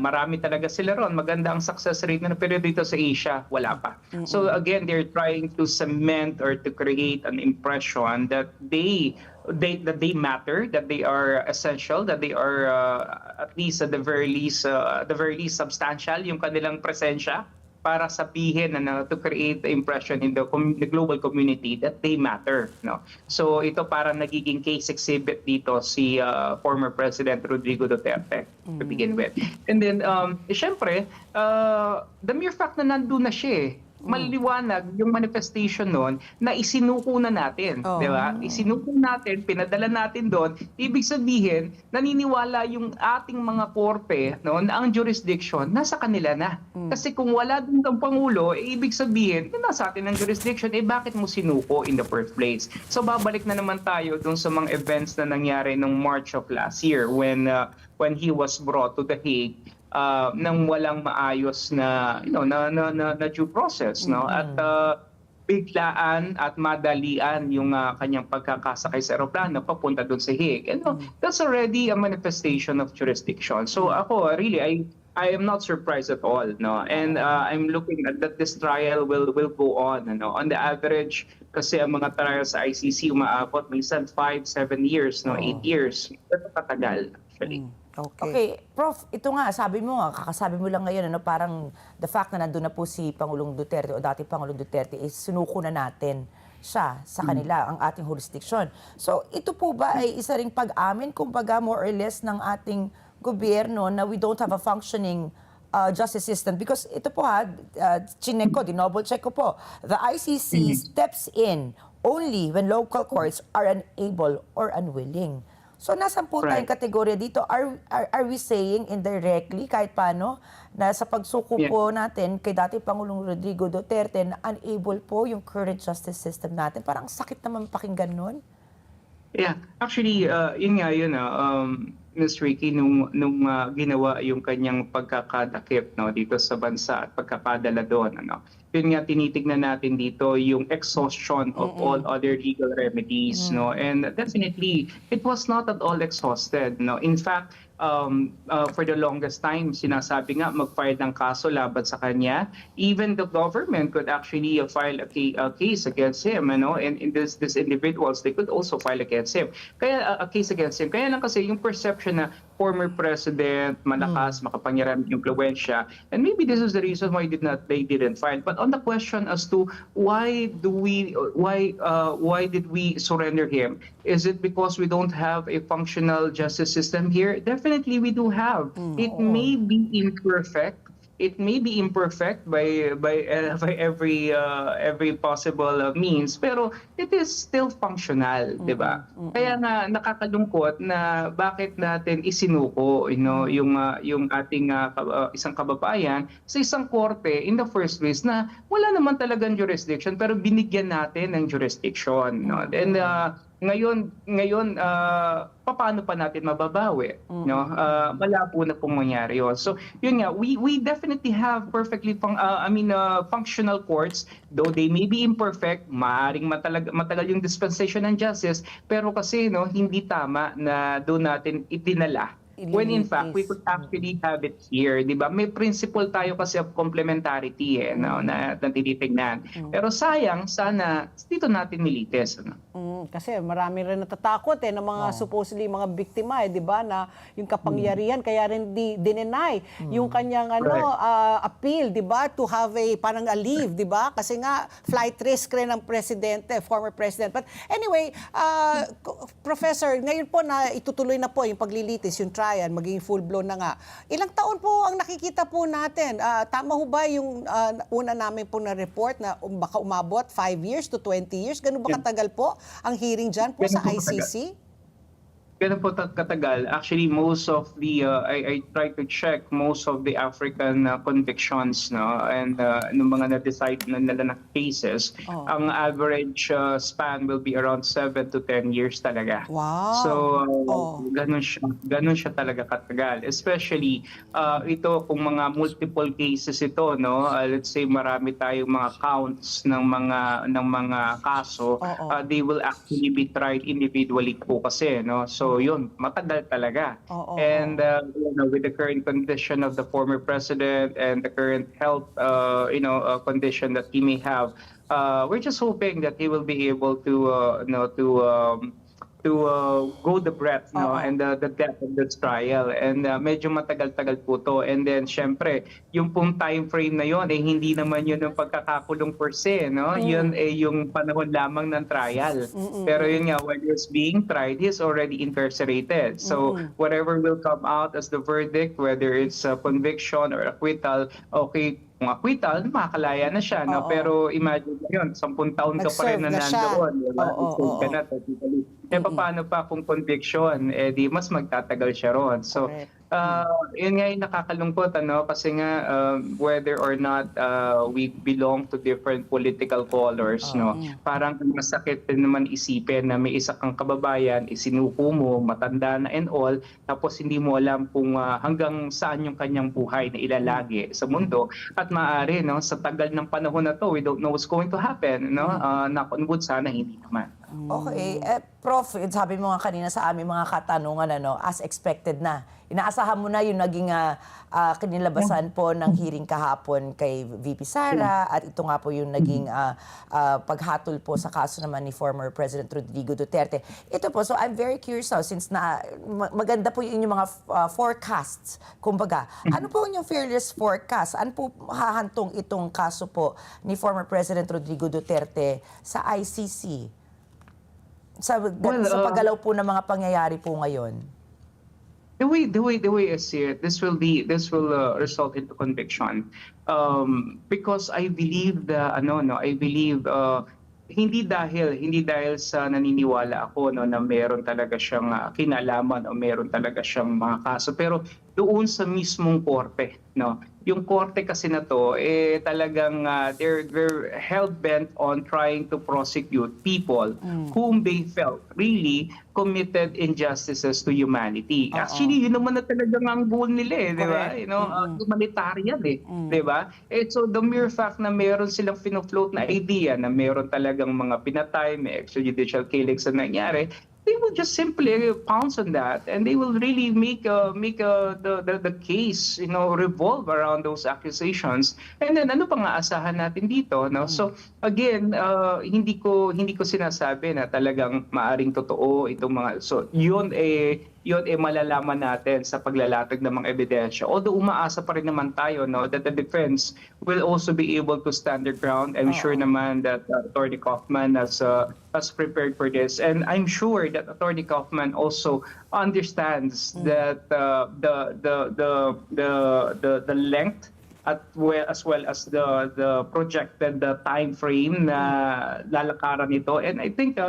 Marami talaga sila ron, maganda ang success rate na, pero dito sa Asia wala pa. So again, they're trying to cement or to create an impression that they matter, that they are essential, that they are at least at the very least substantial yung kanilang presensya para sabihin to create the impression in the global community that they matter, no? So ito parang nagiging case exhibit dito si former President Rodrigo Duterte to begin with. And then syempre the mere fact na nandun na siya maliwanag yung manifestation noon na isinuko na natin, di ba? Isinuko natin, pinadala natin doon. Ibig sabihin, naniniwala yung ating mga korte, no, na ang jurisdiction nasa kanila na. Kasi kung wala doon ang Pangulo, ibig sabihin, na nasa atin ang jurisdiction, bakit mo sinuko in the first place? So babalik na naman tayo doon sa mga events na nangyari nung March of last year when he was brought to The Hague nang walang maayos na na due process, no? At biglaan at madalian yung kanyang pagkakasakay sa eroplano papunta doon sa Hague. And that's already a manifestation of jurisdiction. So ako really I am not surprised at all, no? And I'm looking at that this trial will go on, no? On the average kasi ang mga trials sa ICC umaabot minsan 5-7 years, no? 8 years. Ito katagal actually. Okay, Prof, ito nga, kakasabi mo lang ngayon, parang the fact na nandun na po si Pangulong Duterte o dating Pangulong Duterte is sinuko na natin siya sa kanila, ang ating jurisdiction. So, ito po ba ay isa ring pag-amin, kumbaga more or less ng ating gobyerno na we don't have a functioning justice system? Because ito po chinek ko, dinoble check ko po, the ICC steps in only when local courts are unable or unwilling. So, nasan po tayong kategorya dito? Are we saying indirectly, kahit paano, na sa pagsuko po natin kay dating Pangulong Rodrigo Duterte na unable po yung current justice system natin? Parang sakit naman pakinggan nun. Yeah, actually, yun nga yun, Ms. Ricky, nung ginawa yung kanyang pagkakadakip, no, dito sa bansa at pagkakadala doon, yun nga tinitignan natin dito yung exhaustion of all other legal remedies, no, and definitely it was not at all exhausted, no. In fact, for the longest time sinasabi nga mag-file ng kaso laban sa kanya. Even the government could actually file a case against him, and in this individuals, they could also file against him. Kaya a case against him. Kaya lang kasi yung perception na former president, malakas, makapangyarihan, impluwensya, and maybe this is the reason why they didn't file. But on the question as to why did we surrender him? Is it because we don't have a functional justice system here? Definitely we do have. It may be imperfect. It may be imperfect by every possible means, pero it is still functional, di ba? Kaya nga nakakalungkot na bakit natin isinuko, yung ating isang kababayan sa isang korte in the first place na wala naman talagang jurisdiction pero binigyan natin ng jurisdiction, no? And ngayon paano pa natin mababawi, no? Malabo na pong mangyari yun. So yun nga, we definitely have perfectly functional courts, though they may be imperfect, maaring matagal yung dispensation ng justice, pero kasi hindi tama na doon natin itinala. When in fact, we could actually have it here, di ba? May principle tayo kasi of complementarity na tinitignan. Pero sayang, sana dito natin nilitis. Kasi marami rin natatakot ng mga supposedly mga biktima, di ba, na yung kapangyarihan kaya rin dinenay yung kanyang appeal, di ba, to have parang a leave, di ba? Kasi nga flight risk rin ng presidente, former president. But anyway, Professor, ngayon po na itutuloy na po yung paglilitis, yung trial, maging full-blown na nga. Ilang taon po ang nakikita po natin? Tama ho ba yung una namin po na report na baka umabot 5 years to 20 years? Ganun ba katagal po ang hearing dyan po sa ICC? Ganun po katagal. Actually, most of the, I try to check most of the African convictions, and ng mga na-decide na cases, ang average span will be around 7 to 10 years talaga. Wow! So, ganun siya talaga katagal. Especially, ito kung mga multiple cases ito, let's say marami tayong mga counts ng mga kaso, they will actually be tried individually po kasi, So, yun, matagal talaga. And with the current condition of the former president and the current health condition that he may have, we're just hoping that he will be able to go the breadth and the depth of this trial, and medyo matagal-tagal po to. And then syempre yung pong time frame na yon hindi naman yun yung pagkakakulong per se, yun yung panahon lamang ng trial. Pero yun nga, when he's being tried, he's already incarcerated, so whatever will come out as the verdict, whether it's a conviction or acquittal, okay, kung acquittal, makakalaya na siya, pero imagine yun, 10 taon ka pa rin na nandoon, paano pa kung conviction, di mas magtatagal siya ron. So, yun nga yung nakakalungkot, kasi nga, whether or not we belong to different political colors, parang masakit din naman isipin na may isa kang kababayan, isinuko mo, matanda na and all, tapos hindi mo alam kung hanggang saan yung kanyang buhay na ilalagi sa mundo. At maaari, sa tagal ng panahon na to, we don't know what's going to happen, knock on wood, sana hindi naman. Okay. Prof, sabi mo nga kanina sa aming mga katanungan, as expected na. Inaasahan mo na yung naging kinilabasan po ng hearing kahapon kay VP Sara, at ito nga po yung naging paghatol po sa kaso naman ni former President Rodrigo Duterte. Ito po, so I'm very curious since maganda po yung mga forecasts, kumbaga. Ano po yung fearless forecast? Ano po hahantong itong kaso po ni former President Rodrigo Duterte sa ICC? Sa paggalaw po ng mga pangyayari po ngayon. The way I see it, this will result into conviction, because I believe hindi dahil sa naniniwala ako na meron talaga siyang kinalaman o meron talaga siyang mga kaso, pero doon sa mismong korte, yung korte kasi na to talagang they're hell-bent on trying to prosecute people whom they felt really committed injustices to humanity. Actually, yun naman na talagang ang goal nila, di ba? Humanitarian, di ba? So the mere fact na meron silang fino-float na idea na meron talagang mga pinatay, may extrajudicial killings na nangyari, they will just simply pounce on that, and they will really the case, revolve around those accusations. And then ano pang aasahan natin dito, no? So again, hindi ko sinasabi na talagang maaring totoo itong mga, so yun malalaman natin sa paglalatag ng mga ebidensya. Although umaasa pa rin naman tayo, no, that the defense will also be able to stand their ground. I'm sure naman that Attorney Kaufman has prepared for this, and I'm sure that Attorney Kaufman also understands that the length as well as the projected time frame na lalakaran nito. And I think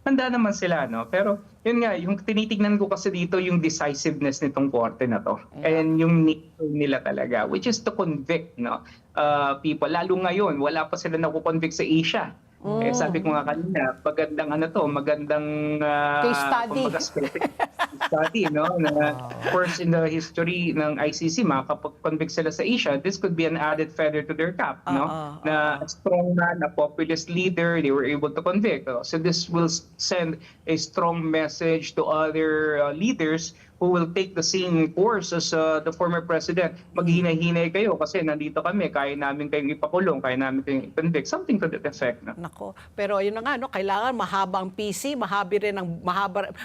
handa naman sila, no? Pero yun nga, yung tinitignan ko kasi dito yung decisiveness nitong korte na to. And yung need nila talaga, which is to convict, no? People. Lalo ngayon, wala pa sila nakukonvict sa Asia. Sabi ko nga kanina, magandang case study. Study, no? Na first in the history ng ICC, makakapag-convict sila sa Asia, this could be an added feather to their cap, no? Na a strong man, a populist leader, they were able to convict. So this will send a strong message to other leaders who will take the same course as the former president. Maghinay-hinay kayo kasi nandito kami, kaya namin kayong ipakulong, kaya namin kayong i-convict. Something to that effect. No? Nako. Pero yun na nga, no, kailangan mahabang PC,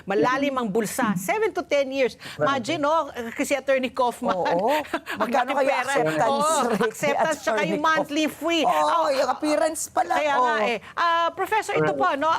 malalim ang bulsa. 7 to 10 years. Imagine, no, kasi Attorney Kaufman. Oo. Magkano kayo acceptance rate? Acceptance tsaka yung monthly fee. Yung appearance pala. Kaya nga Professor, ito po, no,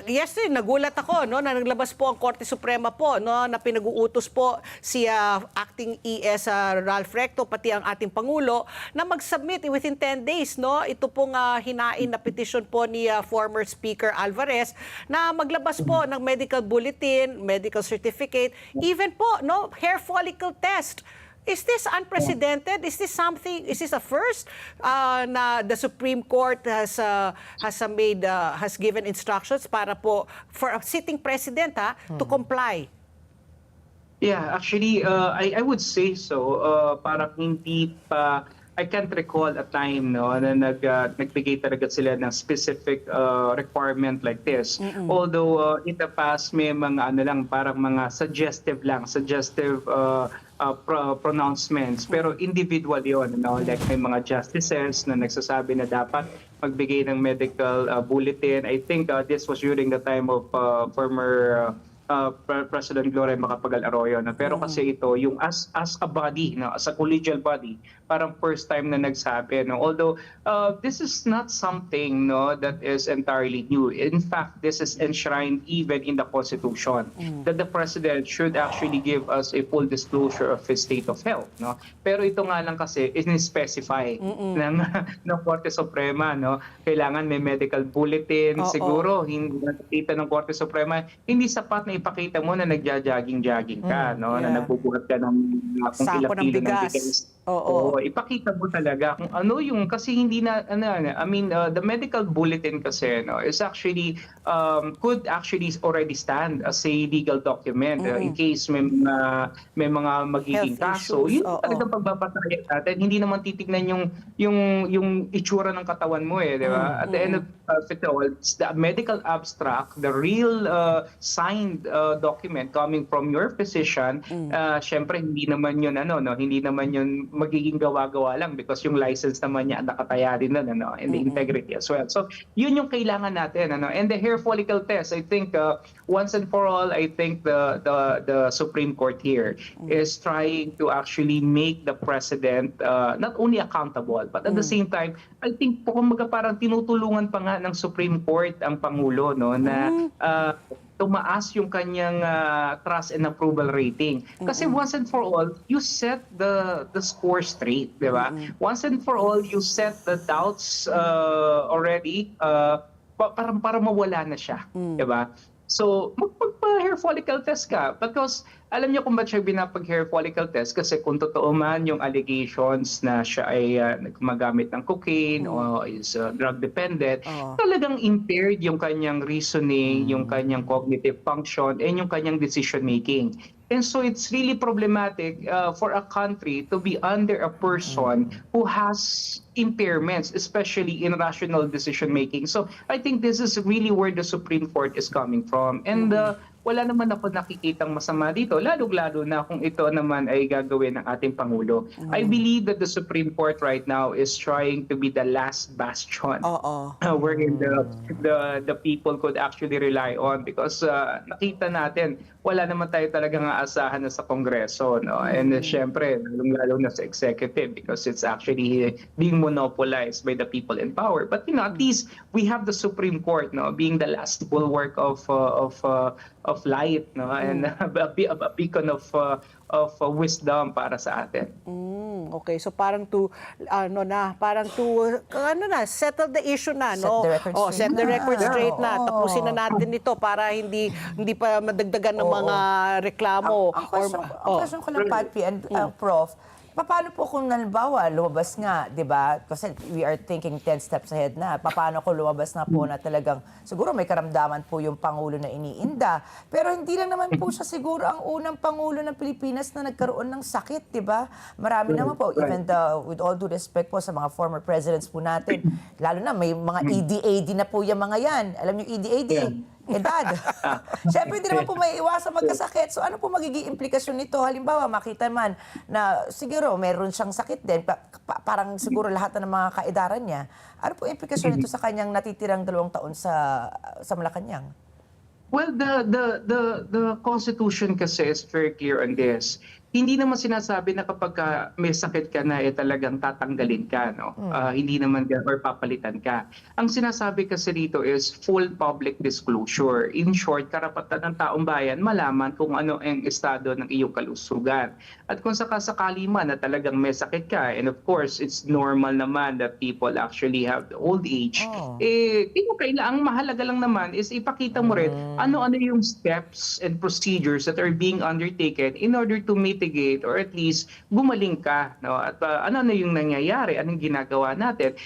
yesterday nagulat ako, no, na naglabas po ang Korte Suprema po, no, na pinag-uutos po si Acting ES Ralph Recto, pati ang ating Pangulo, na mag-submit within 10 days, no, ito pong hinain na petition po ni former Speaker Alvarez na maglabas po ng medical bulletin, medical certificate, even po, no, hair follicle test. Is this unprecedented? Is this a first na the Supreme Court has given instructions para po for a sitting president to comply? Yeah, actually, I would say so. Parang hindi pa, I can't recall a time, no, na nagbigay talaga sila ng specific requirement like this. Although in the past may mga parang mga suggestive pronouncements, pero individual yon, no? Like may mga justices na nagsasabi na dapat magbigay ng medical bulletin. I think this was during the time of former President Gloria Macapagal-Arroyo. No? Pero kasi ito, yung as a body, no? As a collegial body, parang first time na nagsabi. No? Although this is not something, no, that is entirely new. In fact, this is enshrined even in the Constitution, that the President should actually give us a full disclosure of his state of health. No? Pero ito nga lang kasi, in-specify ng Korte Suprema. No? Kailangan may medical bulletin. Siguro, hindi nakita ng Korte Suprema, hindi sapat na ipakita mo na nagja-jogging-jogging ka, no? Na nagbubuhat ka ng kung ilang kilo ng bigas. Oo, ipakita mo talaga kung ano yung, kasi hindi na, the medical bulletin kasi, no, is actually, could actually already stand as a legal document in case may mga magiging kaso. Yun talagang pagbabatayan natin. Hindi naman titignan yung itsura ng katawan mo, di ba? At the end of it all, it's the medical abstract, the real signed document coming from your physician. Syempre, hindi naman yun, hindi naman yun magiging gawa-gawa lang because yung license naman niya nakataya din nun, and the integrity as well. So, yun yung kailangan natin, And the hair follicle test, I think once and for all, I think the Supreme Court here is trying to actually make the president not only accountable, but at the same time, I think kumbaga parang tinutulungan pa nga ng Supreme Court ang Pangulo, no, na tumaas yung kanyang trust and approval rating. Kasi once and for all, you set the score straight, di ba? Once and for all, you set the doubts already para mawala na siya, di ba? So, magpa-hair follicle test ka. Because, alam niyo kung ba't siya binapag-hair follicle test? Kasi kung totoo man yung allegations na siya ay gumagamit ng cocaine o is drug dependent, talagang impaired yung kanyang reasoning, yung kanyang cognitive function, and yung kanyang decision making. And so it's really problematic for a country to be under a person who has impairments, especially in rational decision making. So I think this is really where the Supreme Court is coming from. And wala naman ako nakikitang masama dito, lalo-lalo na kung ito naman ay gagawin ng ating Pangulo. I believe that the Supreme Court right now is trying to be the last bastion wherein the people could actually rely on, because nakita natin wala naman tayo talagang aasahan na sa Kongreso, no? And syempre, lalo na sa executive, because it's actually being monopolized by the people in power. But at least we have the Supreme Court, no, being the last bulwark of light, no, and a beacon of wisdom para sa atin. Okay, so parang to settle the issue na, no? Set the record straight set the na. record straight na. Oo. Tapusin na natin ito para hindi pa madagdagan ng mga reklamo. Ang question ko lang, Pat P. and Prof, paano po kung halimbawa lumabas nga, di ba? Kasi we are thinking 10 steps ahead na. Paano kung lumabas na po na talagang siguro may karamdaman po yung Pangulo na iniinda. Pero hindi lang naman po siya siguro ang unang Pangulo ng Pilipinas na nagkaroon ng sakit, di ba? Marami naman po, even with all due respect po sa mga former presidents po natin, lalo na may mga ED-AD na po yung mga yan. Alam niyo ED-AD? Edad. Siyempre, hindi naman po may iwasan magkasakit. So, ano po magiging implikasyon nito? Halimbawa, makita man na siguro meron siyang sakit din, parang siguro lahat na ng mga kaedaran niya. Ano po implikasyon nito sa kanyang natitirang 2 taon sa Malacanang? Well, the Constitution kasi is very clear on this. Hindi naman sinasabi na kapag may sakit ka na, talagang tatanggalin ka, no? Hindi naman or papalitan ka. Ang sinasabi kasi dito is full public disclosure. In short, karapatan ng taong bayan malaman kung ano ang estado ng iyong kalusugan. At kung sakasakali man na talagang may sakit ka, and of course, it's normal naman that people actually have the old age, ang mahalaga lang naman is ipakita mo rin ano-ano yung steps and procedures that are being undertaken in order to mitigate or at least gumaling ka, no? At ano yung nangyayari, anong ginagawa natin.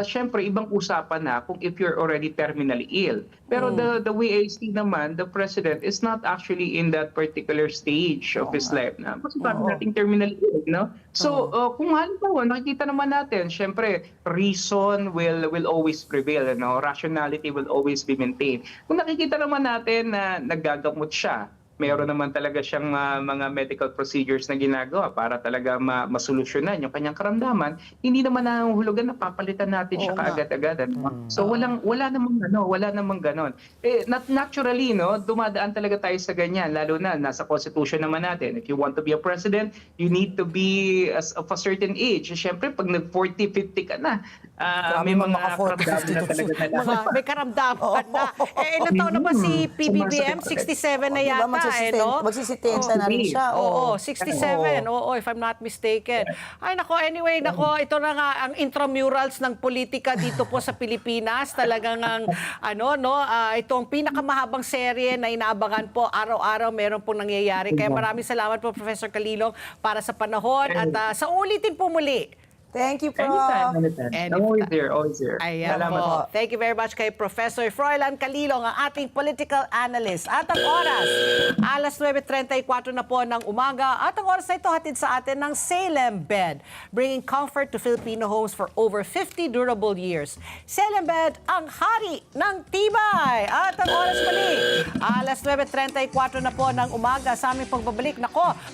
Syempre, ibang usapan na kung if you're already terminally ill. Pero the way I see naman, the president is not actually in that particular stage of his life na masasabi nating terminally ill, no? So, kung halimbawa, nakikita naman natin, syempre, reason will always prevail, no? Rationality will always be maintained. Kung nakikita naman natin na naggagamot siya, meron naman talaga siyang mga medical procedures na ginagawa para talaga masolusyonan yung kanyang karamdaman, hindi naman nahulugan na papalitan natin siya kaagad-agad. So wala namang ganon. Naturally, no, dumadaan talaga tayo sa ganyan, lalo na nasa constitution naman natin. If you want to be a president, you need to be of a certain age. Siyempre, pag nag-40, 50 ka na, may mga karamdaman na talaga na. May karamdaman na. Ilan taon na ba si PBBM? 67 na yata. Magsisitenta na rin siya. Oo, 67. Oo, if I'm not mistaken. Ay, anyway, ito na nga ang intramurals ng politika dito po sa Pilipinas. Talagang ito ang pinakamahabang serye na inaabangan po. Araw-araw meron pong nangyayari. Kaya maraming salamat po, Professor Calilong, para sa panahon. At sa ulitin po muli. Thank you, Prof. Anytime. Always there. Ayan Salamat po. po. Thank you very much kay Professor Froilan Calilong, ang ating political analyst. At ang oras, alas 9:34 na po ng umaga. At ang oras na ito hatid sa atin ng Salem Bed, bringing comfort to Filipino homes for over 50 durable years. Salem Bed, ang hari ng tibay. At ang oras muli, alas 9:34 na po ng umaga. Sa aming pagbabalik,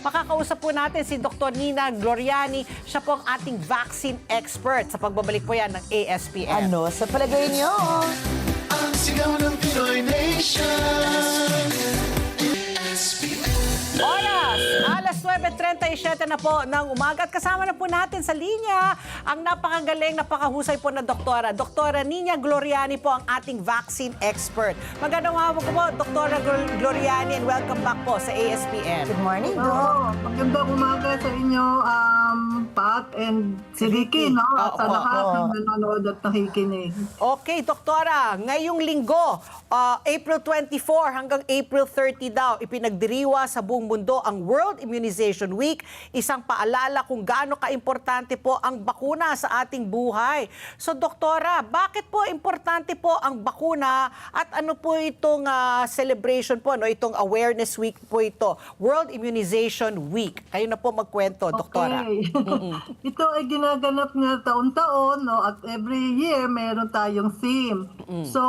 makakausap po natin si Dr. Nina Gloriani. Siya po ang ating vaccine expert. Sa pagbabalik po yan ng ASPN. Ano sa palagay niyo? Ang sigaw ng Pinoy Nation. ASPN. Oras, alas 9:37 na po ng umaga at kasama na po natin sa linya ang napakagaling, napakahusay po na doktora. Doktora Nina Gloriani po ang ating vaccine expert. Magandang hapon po, Doktora Gloriani, and welcome back po sa ASPN. Good morning, Doc. Magandang umaga sa inyo. Pat and si Ricky, no? At sa Opo. lahat ng nanonood at nakikinig. Okay, Doktora, ngayong linggo, April 24 hanggang April 30 daw, ipinagdiriwa sa buong mundo ang World Immunization Week. Isang paalala kung gaano kaimportante po ang bakuna sa ating buhay. So, Doktora, bakit po importante po ang bakuna at ano po itong celebration po, no? Itong awareness week po ito, World Immunization Week. Kayo na po magkwento, Doktora. Okay. Ito ay ginaganap nga taon-taon, no? At every year meron tayong theme. So,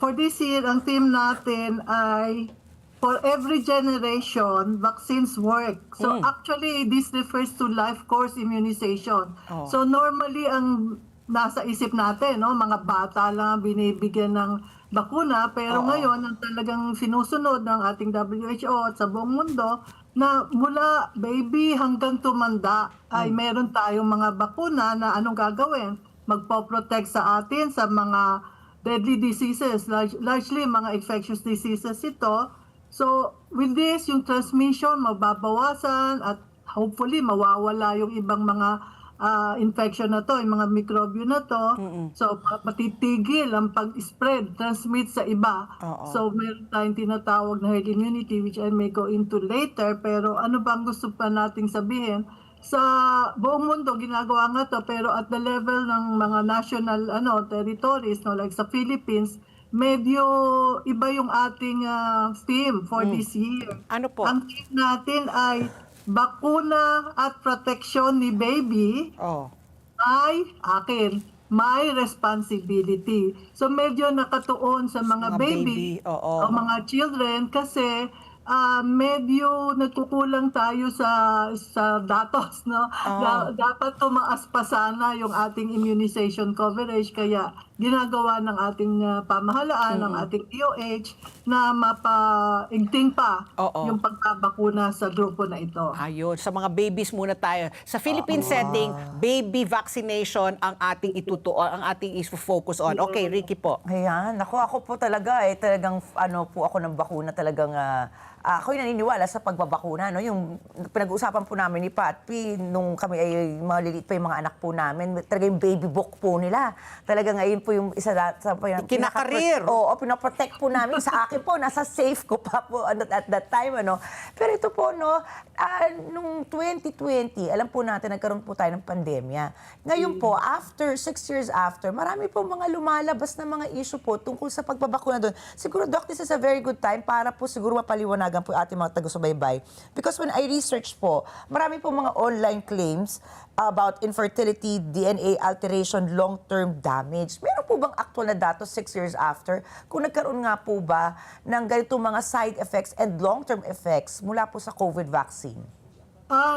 for this year, ang theme natin ay for every generation, vaccines work. So, actually, this refers to life course immunization. So, normally, ang nasa isip natin, no? Mga bata lang binibigyan ng bakuna, pero ngayon, ang talagang sinusunod ng ating WHO at sa buong mundo, na mula baby hanggang tumanda ay meron tayong mga bakuna na anong gagawin? Magpo-protect sa atin sa mga deadly diseases, largely mga infectious diseases ito. So with this, yung transmission mababawasan at hopefully mawawala yung ibang mga infection na to, yung mga mikrobyo na to. So matitigil ang pag-spread, transmit sa iba. So meron tayong tinatawag na herd immunity which I may go into later. Pero ano bang gusto pa nating sabihin? Sa buong mundo ginagawa nga to, pero at the level ng mga national territories, no, like sa Philippines, medyo iba yung ating theme for this year. Ano po? Ang theme natin ay bakuna at proteksyon ni baby ay akin. My responsibility. So medyo nakatuon sa mga baby o mga children kasi medyo nagkukulang tayo sa datos, no? Dapat tumaas pa sana yung ating immunization coverage, kaya ginagawa ng ating pamahalaan, ng ating DOH na mapaigting pa yung pagkabakuna sa grupo na ito. Ayun, sa mga babies muna tayo. Sa Philippine setting, baby vaccination ang ating ang ating is-focus on. Okay, Ricky po. Ayan, ako po talaga talagang po ako ng bakuna talagang ako'y naniniwala sa pagbabakuna, no? Yung pinag-uusapan po namin ni Pat P, nung kami ay maliliit pa yung mga anak po namin, talaga yung baby book po nila. Talaga ngayon po yung isa sa kinakarir. Oo, pinaprotect po namin. Sa akin po, nasa safe ko pa po at that time, ano. Pero ito po, no, nung 2020, alam po natin, nagkaroon po tayo ng pandemya. Ngayon po, 6 years after, marami po mga lumalabas na mga issue po tungkol sa pagbabakuna doon. Siguro, Doc, this is a very good time para po siguro mapaliwanagan po ating mga taga-subaybay. Because when I research po, marami po mga online claims about infertility, DNA alteration, long-term damage. Meron po bang actual na datos 6 years after kung nagkaroon nga po ba ng ganitong mga side effects and long-term effects mula po sa COVID vaccine?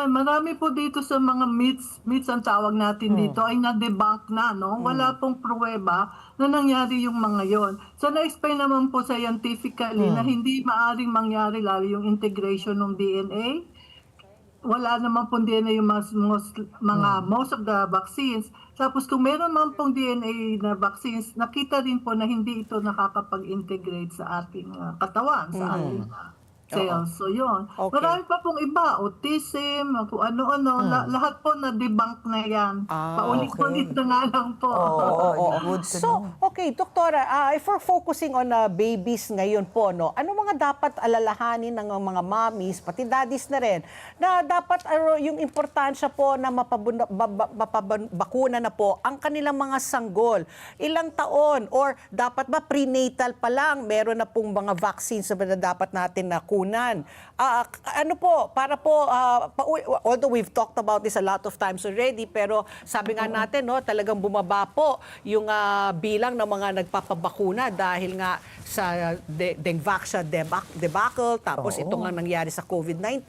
Marami po dito sa mga myths ang tawag natin dito ay na-debunk na, no? Wala pong pruweba na nangyari yung mga yon. So na-explain naman po scientifically na hindi maaring mangyari lalo yung integration ng DNA. Wala naman pong DNA yung most of the vaccines. Tapos kung meron man pong DNA na vaccines, nakita rin po na hindi ito nakakapag-integrate sa ating katawan, sa ating cells. So yun. Okay. Marami pa pong iba, autism, kung ano-ano, lahat po na-debunk na yan. Paulit-ulit na nga lang po. Good to So, okay, Doktora, if we're focusing on babies ngayon po, no, ano mga dapat alalahanin ng mga mommies, pati daddies na rin, na dapat yung importansya po na mapabakuna na po ang kanilang mga sanggol? Ilang taon? Or dapat ba prenatal pa lang, meron na pong mga vaccines na dapat natin na ano po, para po, although we've talked about this a lot of times already, pero sabi nga natin, no, talagang bumaba po yung bilang ng mga nagpapabakuna dahil nga sa Dengvaxia debacle, tapos ito nga nangyari sa COVID-19.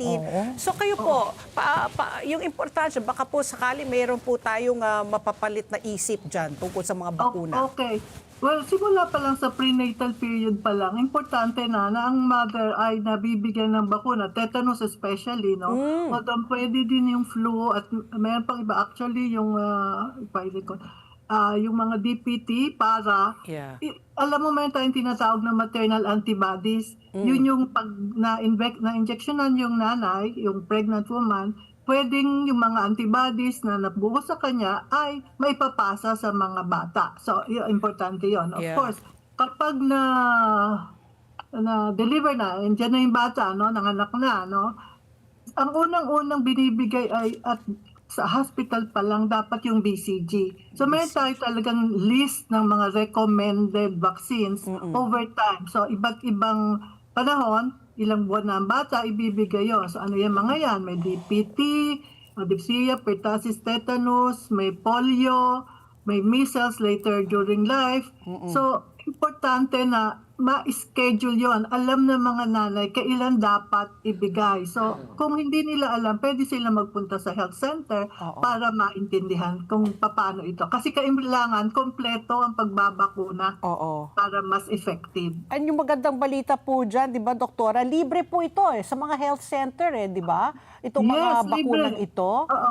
So kayo po, yung importansya, baka po sakali mayroon po tayong mapapalit na isip dyan tungkol sa mga bakuna. Okay. Well, simula pa lang sa prenatal period pa lang, importante na ang mother ay nabibigyan ng bakuna, tetanus especially, no? Although pwede din yung flu at mayroon pang iba, actually yung yung mga DPT para, alam mo mayroon tayong tinatawag na maternal antibodies. Yun yung pag na-injectionan yung nanay, yung pregnant woman, pwedeng yung mga antibodies na nabuo sa kanya ay maipapasa sa mga bata. So, importante yon. Of Yeah. course, kapag na-deliver na, andyan na yung bata, no, nanganak na, no, ang unang-unang binibigay ay at sa hospital pa lang dapat yung BCG. So may tayo talagang list ng mga recommended vaccines over time. So iba't ibang panahon, ilang buwan na ang bata, ibibigay yun. So ano yung mga yan? May DPT, diphtheria, pertussis, tetanus, may polio, may measles later during life. So importante na ma-schedule yon. Alam ng mga nanay kailan dapat ibigay. So, kung hindi nila alam, pwede sila magpunta sa health center para maintindihan kung paano ito. Kasi kailangan kompleto ang pagbabakuna Oo. para mas effective. And yung magandang balita po dyan, di ba, Doktora, libre po ito sa mga health center, di ba? Itong mga bakunang ito. Oo,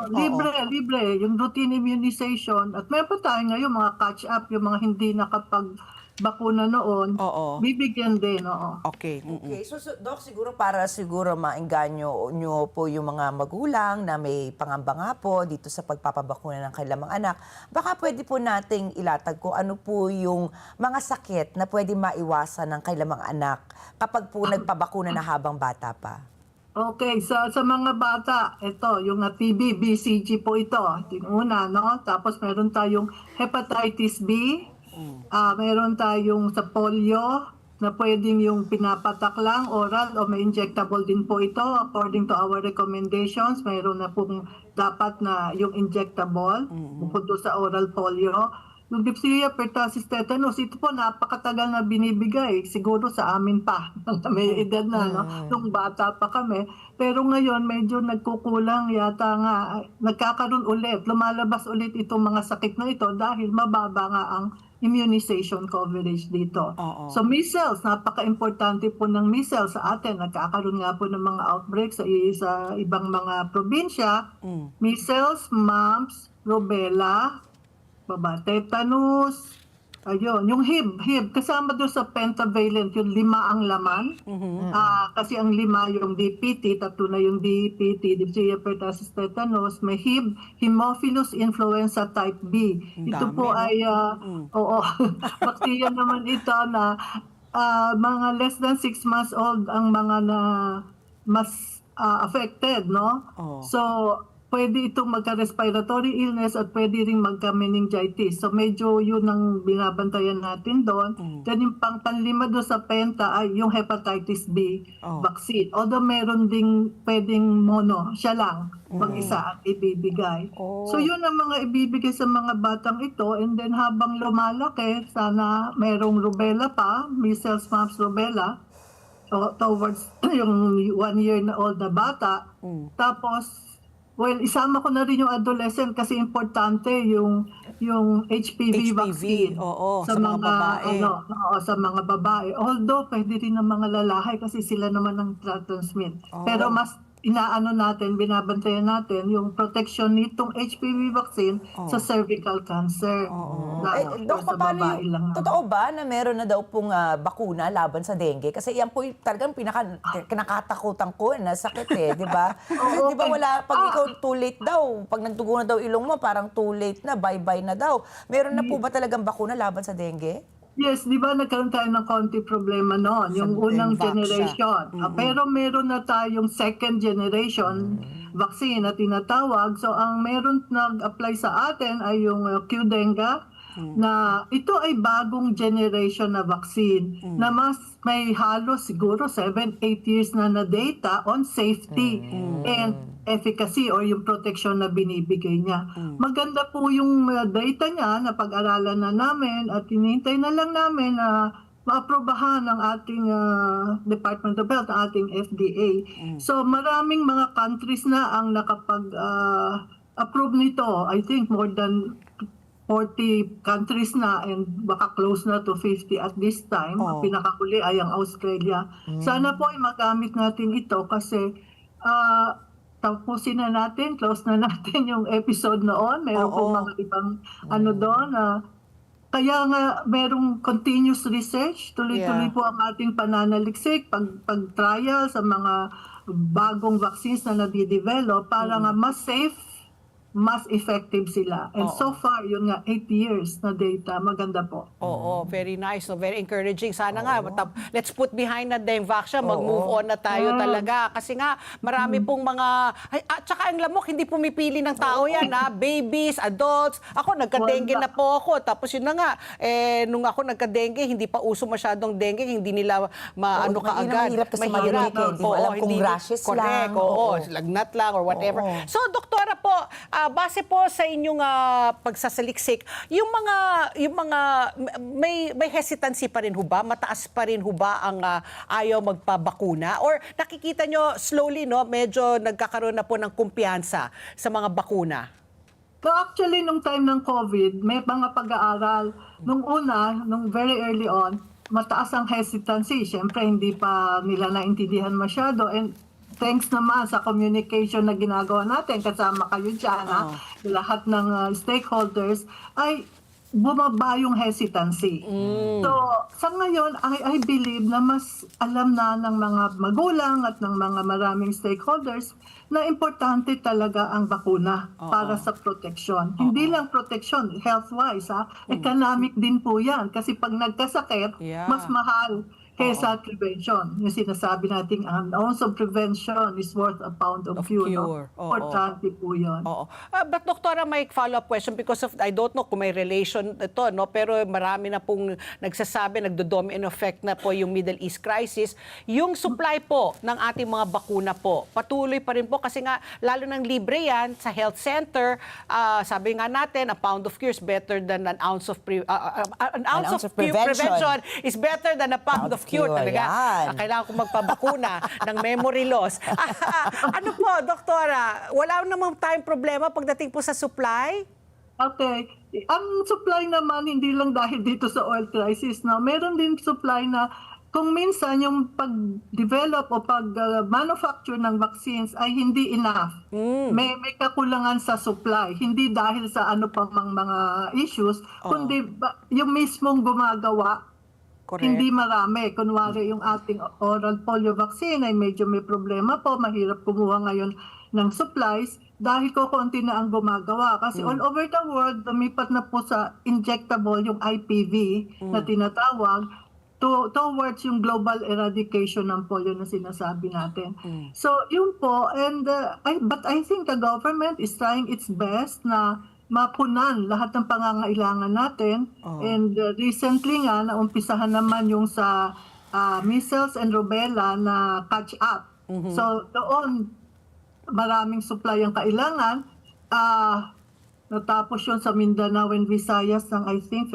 libre. Yung routine immunization. At meron pa tayo ngayon mga catch-up, yung mga hindi nakapag-bakuna noon, bibigyan din. Okay. Okay, so Doc, siguro para maengganyo nyo po yung mga magulang na may pangamba nga po dito sa pagpapabakuna ng kanilang mga anak, baka pwede po nating ilatag kung ano po yung mga sakit na pwede maiwasan ng kanilang mga anak kapag po nagpabakuna na habang bata pa. Okay, sa mga bata, ito, yung TB, BCG po ito. Yung una, no? Tapos meron tayong hepatitis B, meron tayong sa polio, na pwedeng yung pinapatak lang, oral, o may injectable din po ito. According to our recommendations, meron na pong dapat na yung injectable, bukod doon sa oral polio. Yung diphtheria, pertussis, tetanus, ito po napakatagal na binibigay. Siguro sa amin pa. May edad na, no? Nung bata pa kami. Pero ngayon, medyo nagkukulang yata nga. Nagkakaroon ulit. Lumalabas ulit itong mga sakit na ito dahil mababa nga ang immunization coverage dito. So measles, napaka-importante po ng measles sa atin. Nagkakaroon nga po ng mga outbreaks sa ibang mga probinsya. Measles, mumps, rubella, tetanus, ayun, yung HIV, kasama doon sa pentavalent, yung 5 ang laman. Kasi ang 5 yung DPT, 3 na yung DPT, diphtheria, pertussis, tetanus, may HIV, Haemophilus influenza type B. Ito po ay, bacteria naman ito na mga less than 6 months old ang mga na mas affected, no? So, pwede itong magka-respiratory illness at pwede rin magka-meningitis. So medyo yun ang binabantayan natin doon. Then yung panlima doon sa penta ay yung hepatitis B vaccine. Although meron ding pwedeng mono, siya lang, mag-isa ang ibibigay. So yun ang mga ibibigay sa mga batang ito. And then habang lumalaki, sana merong rubella pa, measles, mumps, rubella, towards yung 1 year na old na bata. Tapos, isama ko na rin yung adolescent kasi importante yung HPV vaccine sa mga babae. Sa mga babae. Although pwede rin ng mga lalaki kasi sila naman ang transmit. Pero mas binabantayan natin yung protection nitong HPV vaccine sa cervical cancer. Dok, totoo ba na meron na daw pong bakuna laban sa dengue? Kasi yan po talagang kinakatakutan ko na sakit di ba? Di ba pag ikaw too late daw, pag nagdugo na daw ilong mo, parang too late na, bye-bye na daw. Meron na po ba talagang bakuna laban sa dengue? Yes, di ba nagkaroon tayo ng konti problema noon, yung unang generation. Pero meron na tayong second generation vaccine na tinatawag. So ang meron nag-apply sa atin ay yung Qdenga, na ito ay bagong generation na vaccine na mas may halos siguro 7-8 years na data on safety and efficacy or yung protection na binibigay niya. Maganda po yung data niya na pag-aralan na namin at hinihintay na lang namin na maaprobahan ng ating Department of Health, ang ating FDA. So maraming mga countries na ang nakapag-approve nito. I think more than 40 countries na and baka close na to 50 at this time. Ang pinakahuli ay ang Australia. Sana po ay magamit natin ito kasi tapusin na natin, close na natin yung episode noon. Meron po mga ibang doon. Kaya nga merong continuous research. Tuloy-tuloy po ang ating pananaliksik, pag-trial sa mga bagong vaccines na nadidevelop para nga mas safe, mas effective sila. And so far, yun nga, 8 years na data. Maganda po. Oo, very nice. No? Very encouraging. Sana nga, let's put behind na yung vaccine. Mag-move on na tayo talaga. Kasi nga, marami pong mga... At saka ang lamok, hindi pumipili ng tao yan. Ha? Babies, adults. Ako, nagka-dengue na po ako. Tapos yun na nga, nung ako nagka-dengue, hindi pa uso masyadong dengue. Hindi nila maano kaagad. Mahirap kasi marinig eh. Hindi mo alam kung rashes correct, lang. Oo, lagnat lang or whatever. Oo. So, doktora po, base po sa inyong pagsasaliksik, yung mga may hesitancy pa rin ho ba? Mataas pa rin ho ba ang ayaw magpabakuna? Or nakikita nyo slowly, no, medyo nagkakaroon na po ng kumpiyansa sa mga bakuna? So actually, nung time ng COVID, may mga pag-aaral. Nung una, nung very early on, mataas ang hesitancy. Siyempre, hindi pa nila naintindihan masyado. And thanks naman sa communication na ginagawa natin, kasama kayo dyan, lahat ng stakeholders, ay bumaba yung hesitancy. So, sa ngayon, I believe na mas alam na ng mga magulang at ng mga maraming stakeholders na importante talaga ang bakuna para sa protection. Hindi lang protection, health-wise, economic din po yan. Kasi pag nagkasakit, mas mahal kaysa prevention. Yung sinasabi natin, an ounce of prevention is worth a pound of cure. No? Importante po yun. But doktora, may follow-up question because of, I don't know kung may relation ito, no? Pero marami na pong nagsasabi, nagdo-domino effect na po yung Middle East crisis. Yung supply po ng ating mga bakuna po, patuloy pa rin po kasi nga, lalo ng libre yan sa health center, sabi nga natin, a pound of cure is better than an ounce of prevention is better than a pound of cure talaga. Kailangan ko magpabakuna ng memory loss. Ano po, doktora? Wala namang tayong problema pagdating po sa supply? Okay. Ang supply naman, hindi lang dahil dito sa oil crisis, no? Meron din supply na kung minsan yung pag-develop o pag-manufacture ng vaccines ay hindi enough. May kakulangan sa supply. Hindi dahil sa ano pang mga issues, kundi yung mismong gumagawa. Correct. Hindi marami. Kunwari yung ating oral polio vaccine ay medyo may problema po. Mahirap kumuha ngayon ng supplies dahil konti na ang gumagawa. Kasi all over the world, lumipat na po sa injectable yung IPV na tinatawag towards yung global eradication ng polio na sinasabi natin. So yun po. And, but I think the government is trying its best na mapunan lahat ng pangangailangan natin. And recently nga, naumpisahan naman yung sa measles and rubella na catch up. So doon, maraming supply ang kailangan. Natapos yun sa Mindanao and Visayas ng I think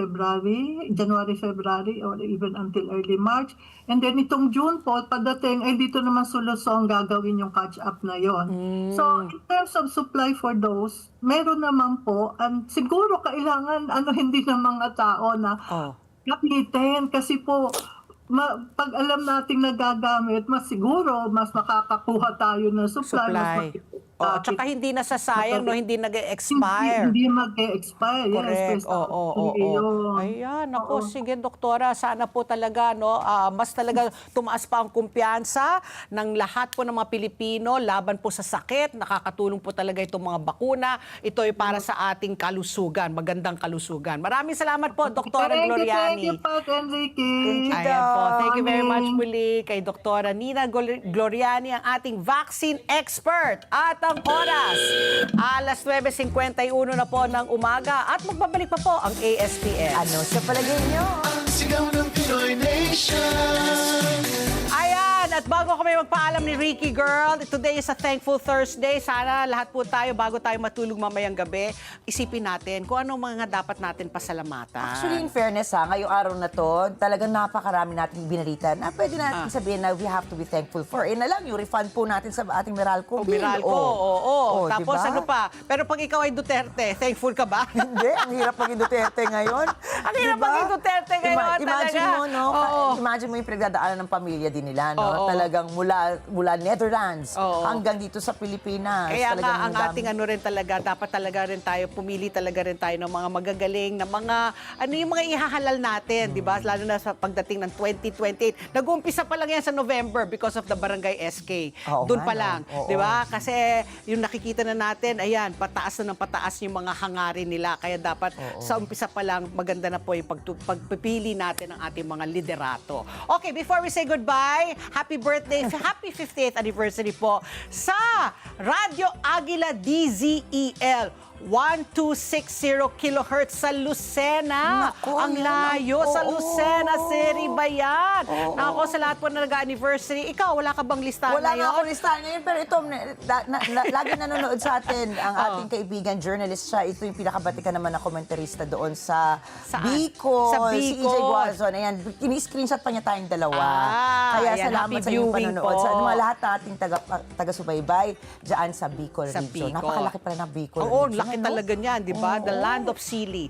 January, February, or even until early March. And then itong June po, pagdating, ay dito naman sa Luzon gagawin yung catch-up na yon. So in terms of supply for those, meron naman po, and siguro kailangan hindi ng mga tao na gamitin kasi po, pag alam nating nagagamit, mas siguro, mas makakakuha tayo ng supply. Tsaka hindi nasasayang, no? Hindi nag-expire. Hindi mag-expire. Correct. Yes, Ayan, ako, sige, doktora, sana po talaga, no, mas talaga tumaas pa ang kumpiyansa ng lahat po ng mga Pilipino laban po sa sakit. Nakakatulong po talaga itong mga bakuna. Ito ay para sa ating kalusugan, magandang kalusugan. Maraming salamat po, Doktora Gloriani. Thank you, Pat Enrique. Ayan po. Thank you very much muli kay Doktora Nina Gloriani, ang ating vaccine expert. At ang oras, alas 9:51 na po ng umaga at magbabalik pa po ang ASPS. Ano sa palagay nyo? Ang sigaw ng Pinoy Nation. Ayan, at bago kami magpaalam ni Ricky Girl, today is a Thankful Thursday. Sana lahat po tayo, bago tayo matulog mamayang gabi, isipin natin kung ano mga dapat natin pasalamatan. Actually, in fairness ngayong araw na to, talagang napakarami nating binalita na pwede natin sabihin na we have to be thankful for. Na lang, yung refund po natin sa ating Meralco bill. Meralco, oo. Tapos diba? ano pa? Pero pag ikaw ay Duterte, thankful ka ba? Hindi, ang hirap maging Duterte ngayon. Ang hirap maging Duterte ngayon talaga. Imagine mo, no? Oo. Imagine mo yung pinagdadaanan ng pamilya din nila, no? Oo. talagang mula Netherlands Oo. hanggang dito sa Pilipinas. Kaya Talagang nga, ang dami. ating ano rin talaga, dapat talaga rin tayo, pumili talaga rin tayo ng mga magagaling, na mga, ano yung mga ihahalal natin, di ba? Lalo na sa pagdating ng 2028. Nag-uumpisa pa lang yan sa November because of the Barangay SK. Oo Doon nga, pa no? lang, Oo. di ba? Kasi yung nakikita na natin, ayan, pataas na ng pataas yung mga hangarin nila. Kaya dapat sa umpisa pa lang, maganda na po yung pagpipili natin ng ating mga liderato. Okay, before we say goodbye, happy birthday, happy 50th anniversary po sa Radyo Agila DZEL. 1260 kilohertz sa Lucena. Naku, Ang yan layo ang- sa oo. Lucena, Seri Bayan. Oo. Nako, sa lahat po na nag-anniversary, ikaw, wala ka bang listahan Wala ngayon? nga ako listahan ngayon, pero ito, lagi nanonood sa atin ang ating kaibigan, journalist siya. Ito yung pinakabatikan naman na komentarista doon sa Saan? Bicol. Sa Si EJ Bicol. Guazon. Ayan, ini-screenshot pa niya tayong dalawa. Kaya ayan, salamat happy sa inyong viewing panonood. po. Sa mga lahat na ating taga-subaybay dyan sa Bicol Sa region. Bicol. Napakalaki pala ng Bicol Oo, region. laki ano? talaga niyan, di ba? The Oo. land of Sili.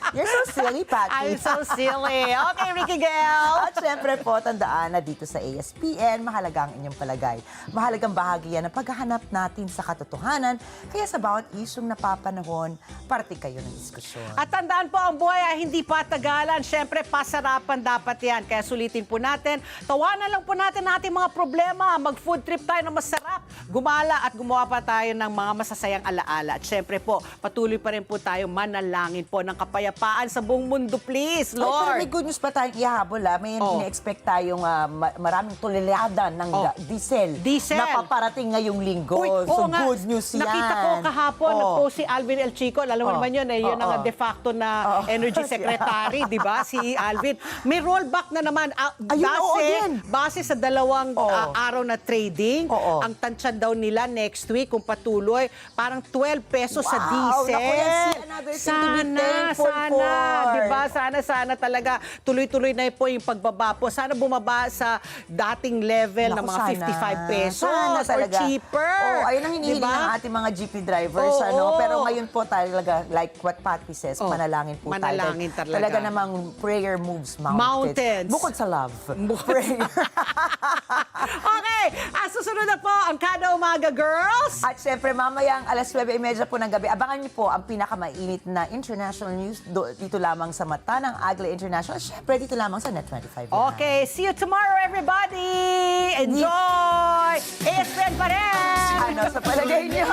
You're so silly, Patty. I'm so silly. Okay, Ricky Gail. At syempre po, tandaan na dito sa ASPN, mahalaga ang inyong palagay. Mahalagang bahagi yan ng paghahanap natin sa katotohanan. Kaya sa bawat isyong napapanahon, parte kayo ng diskusyon. At tandaan po, ang buhay ay hindi patagalan. Siyempre, pasarapan dapat yan. Kaya sulitin po natin, tawanan lang po natin ang ating mga problema. Mag-food trip tayo na masarap. Gumala at gumawa pa tayo ng mga masasayang alaala. At siyempre po, patuloy pa rin po tayo manalangin po ng kapayapaan sa buong mundo, please, Ay, pero Lord. may good news pa tayong ihahabol. May Oh. ine-expect tayong maraming tonelada ng Oh. diesel, Diesel. na paparating ngayong linggo. Uy, So, oo nga. good news yan. Nakita ko kahapon, Oh. nag-post si Alvin El Chico. Alam mo Oh. naman yun, yun Oh, ang oh. de facto na Oh. energy secretary, di ba? Si Alvin. May rollback na naman. Ayun, oo din. Base sa dalawang Oh. araw na trading, Oo. ang tansya daw nila next week, kung patuloy, parang 12 pesos sa Wow, diesel. naku, yan, see, another thing to be thankful for. Di ba? Sana talaga tuloy-tuloy na po yung pagbaba po. Sana bumaba sa dating level ng Naku, mga sana. 55 pesos Sana or talaga. cheaper. Oh, ayun ang hinihiling Diba? ng ating mga jeepney drivers. Oo. Pero ngayon po talaga, like what Patty says, Oh, manalangin po manalangin tayo. talaga. Talaga namang prayer moves mountains. Mountains. Bukod sa love. Prayer. Okay, susunod na po ang Kada Umaga Girls. At syempre, mamayang alas 9:30 po ng gabi, abangan niyo po ang pinakamainit na international news dito lamang sa mata ng Agla International. Syempre, dito lamang sa Net25. Okay, see you tomorrow, everybody. Enjoy! ESPN pa rin! Ano sa palagay niyo?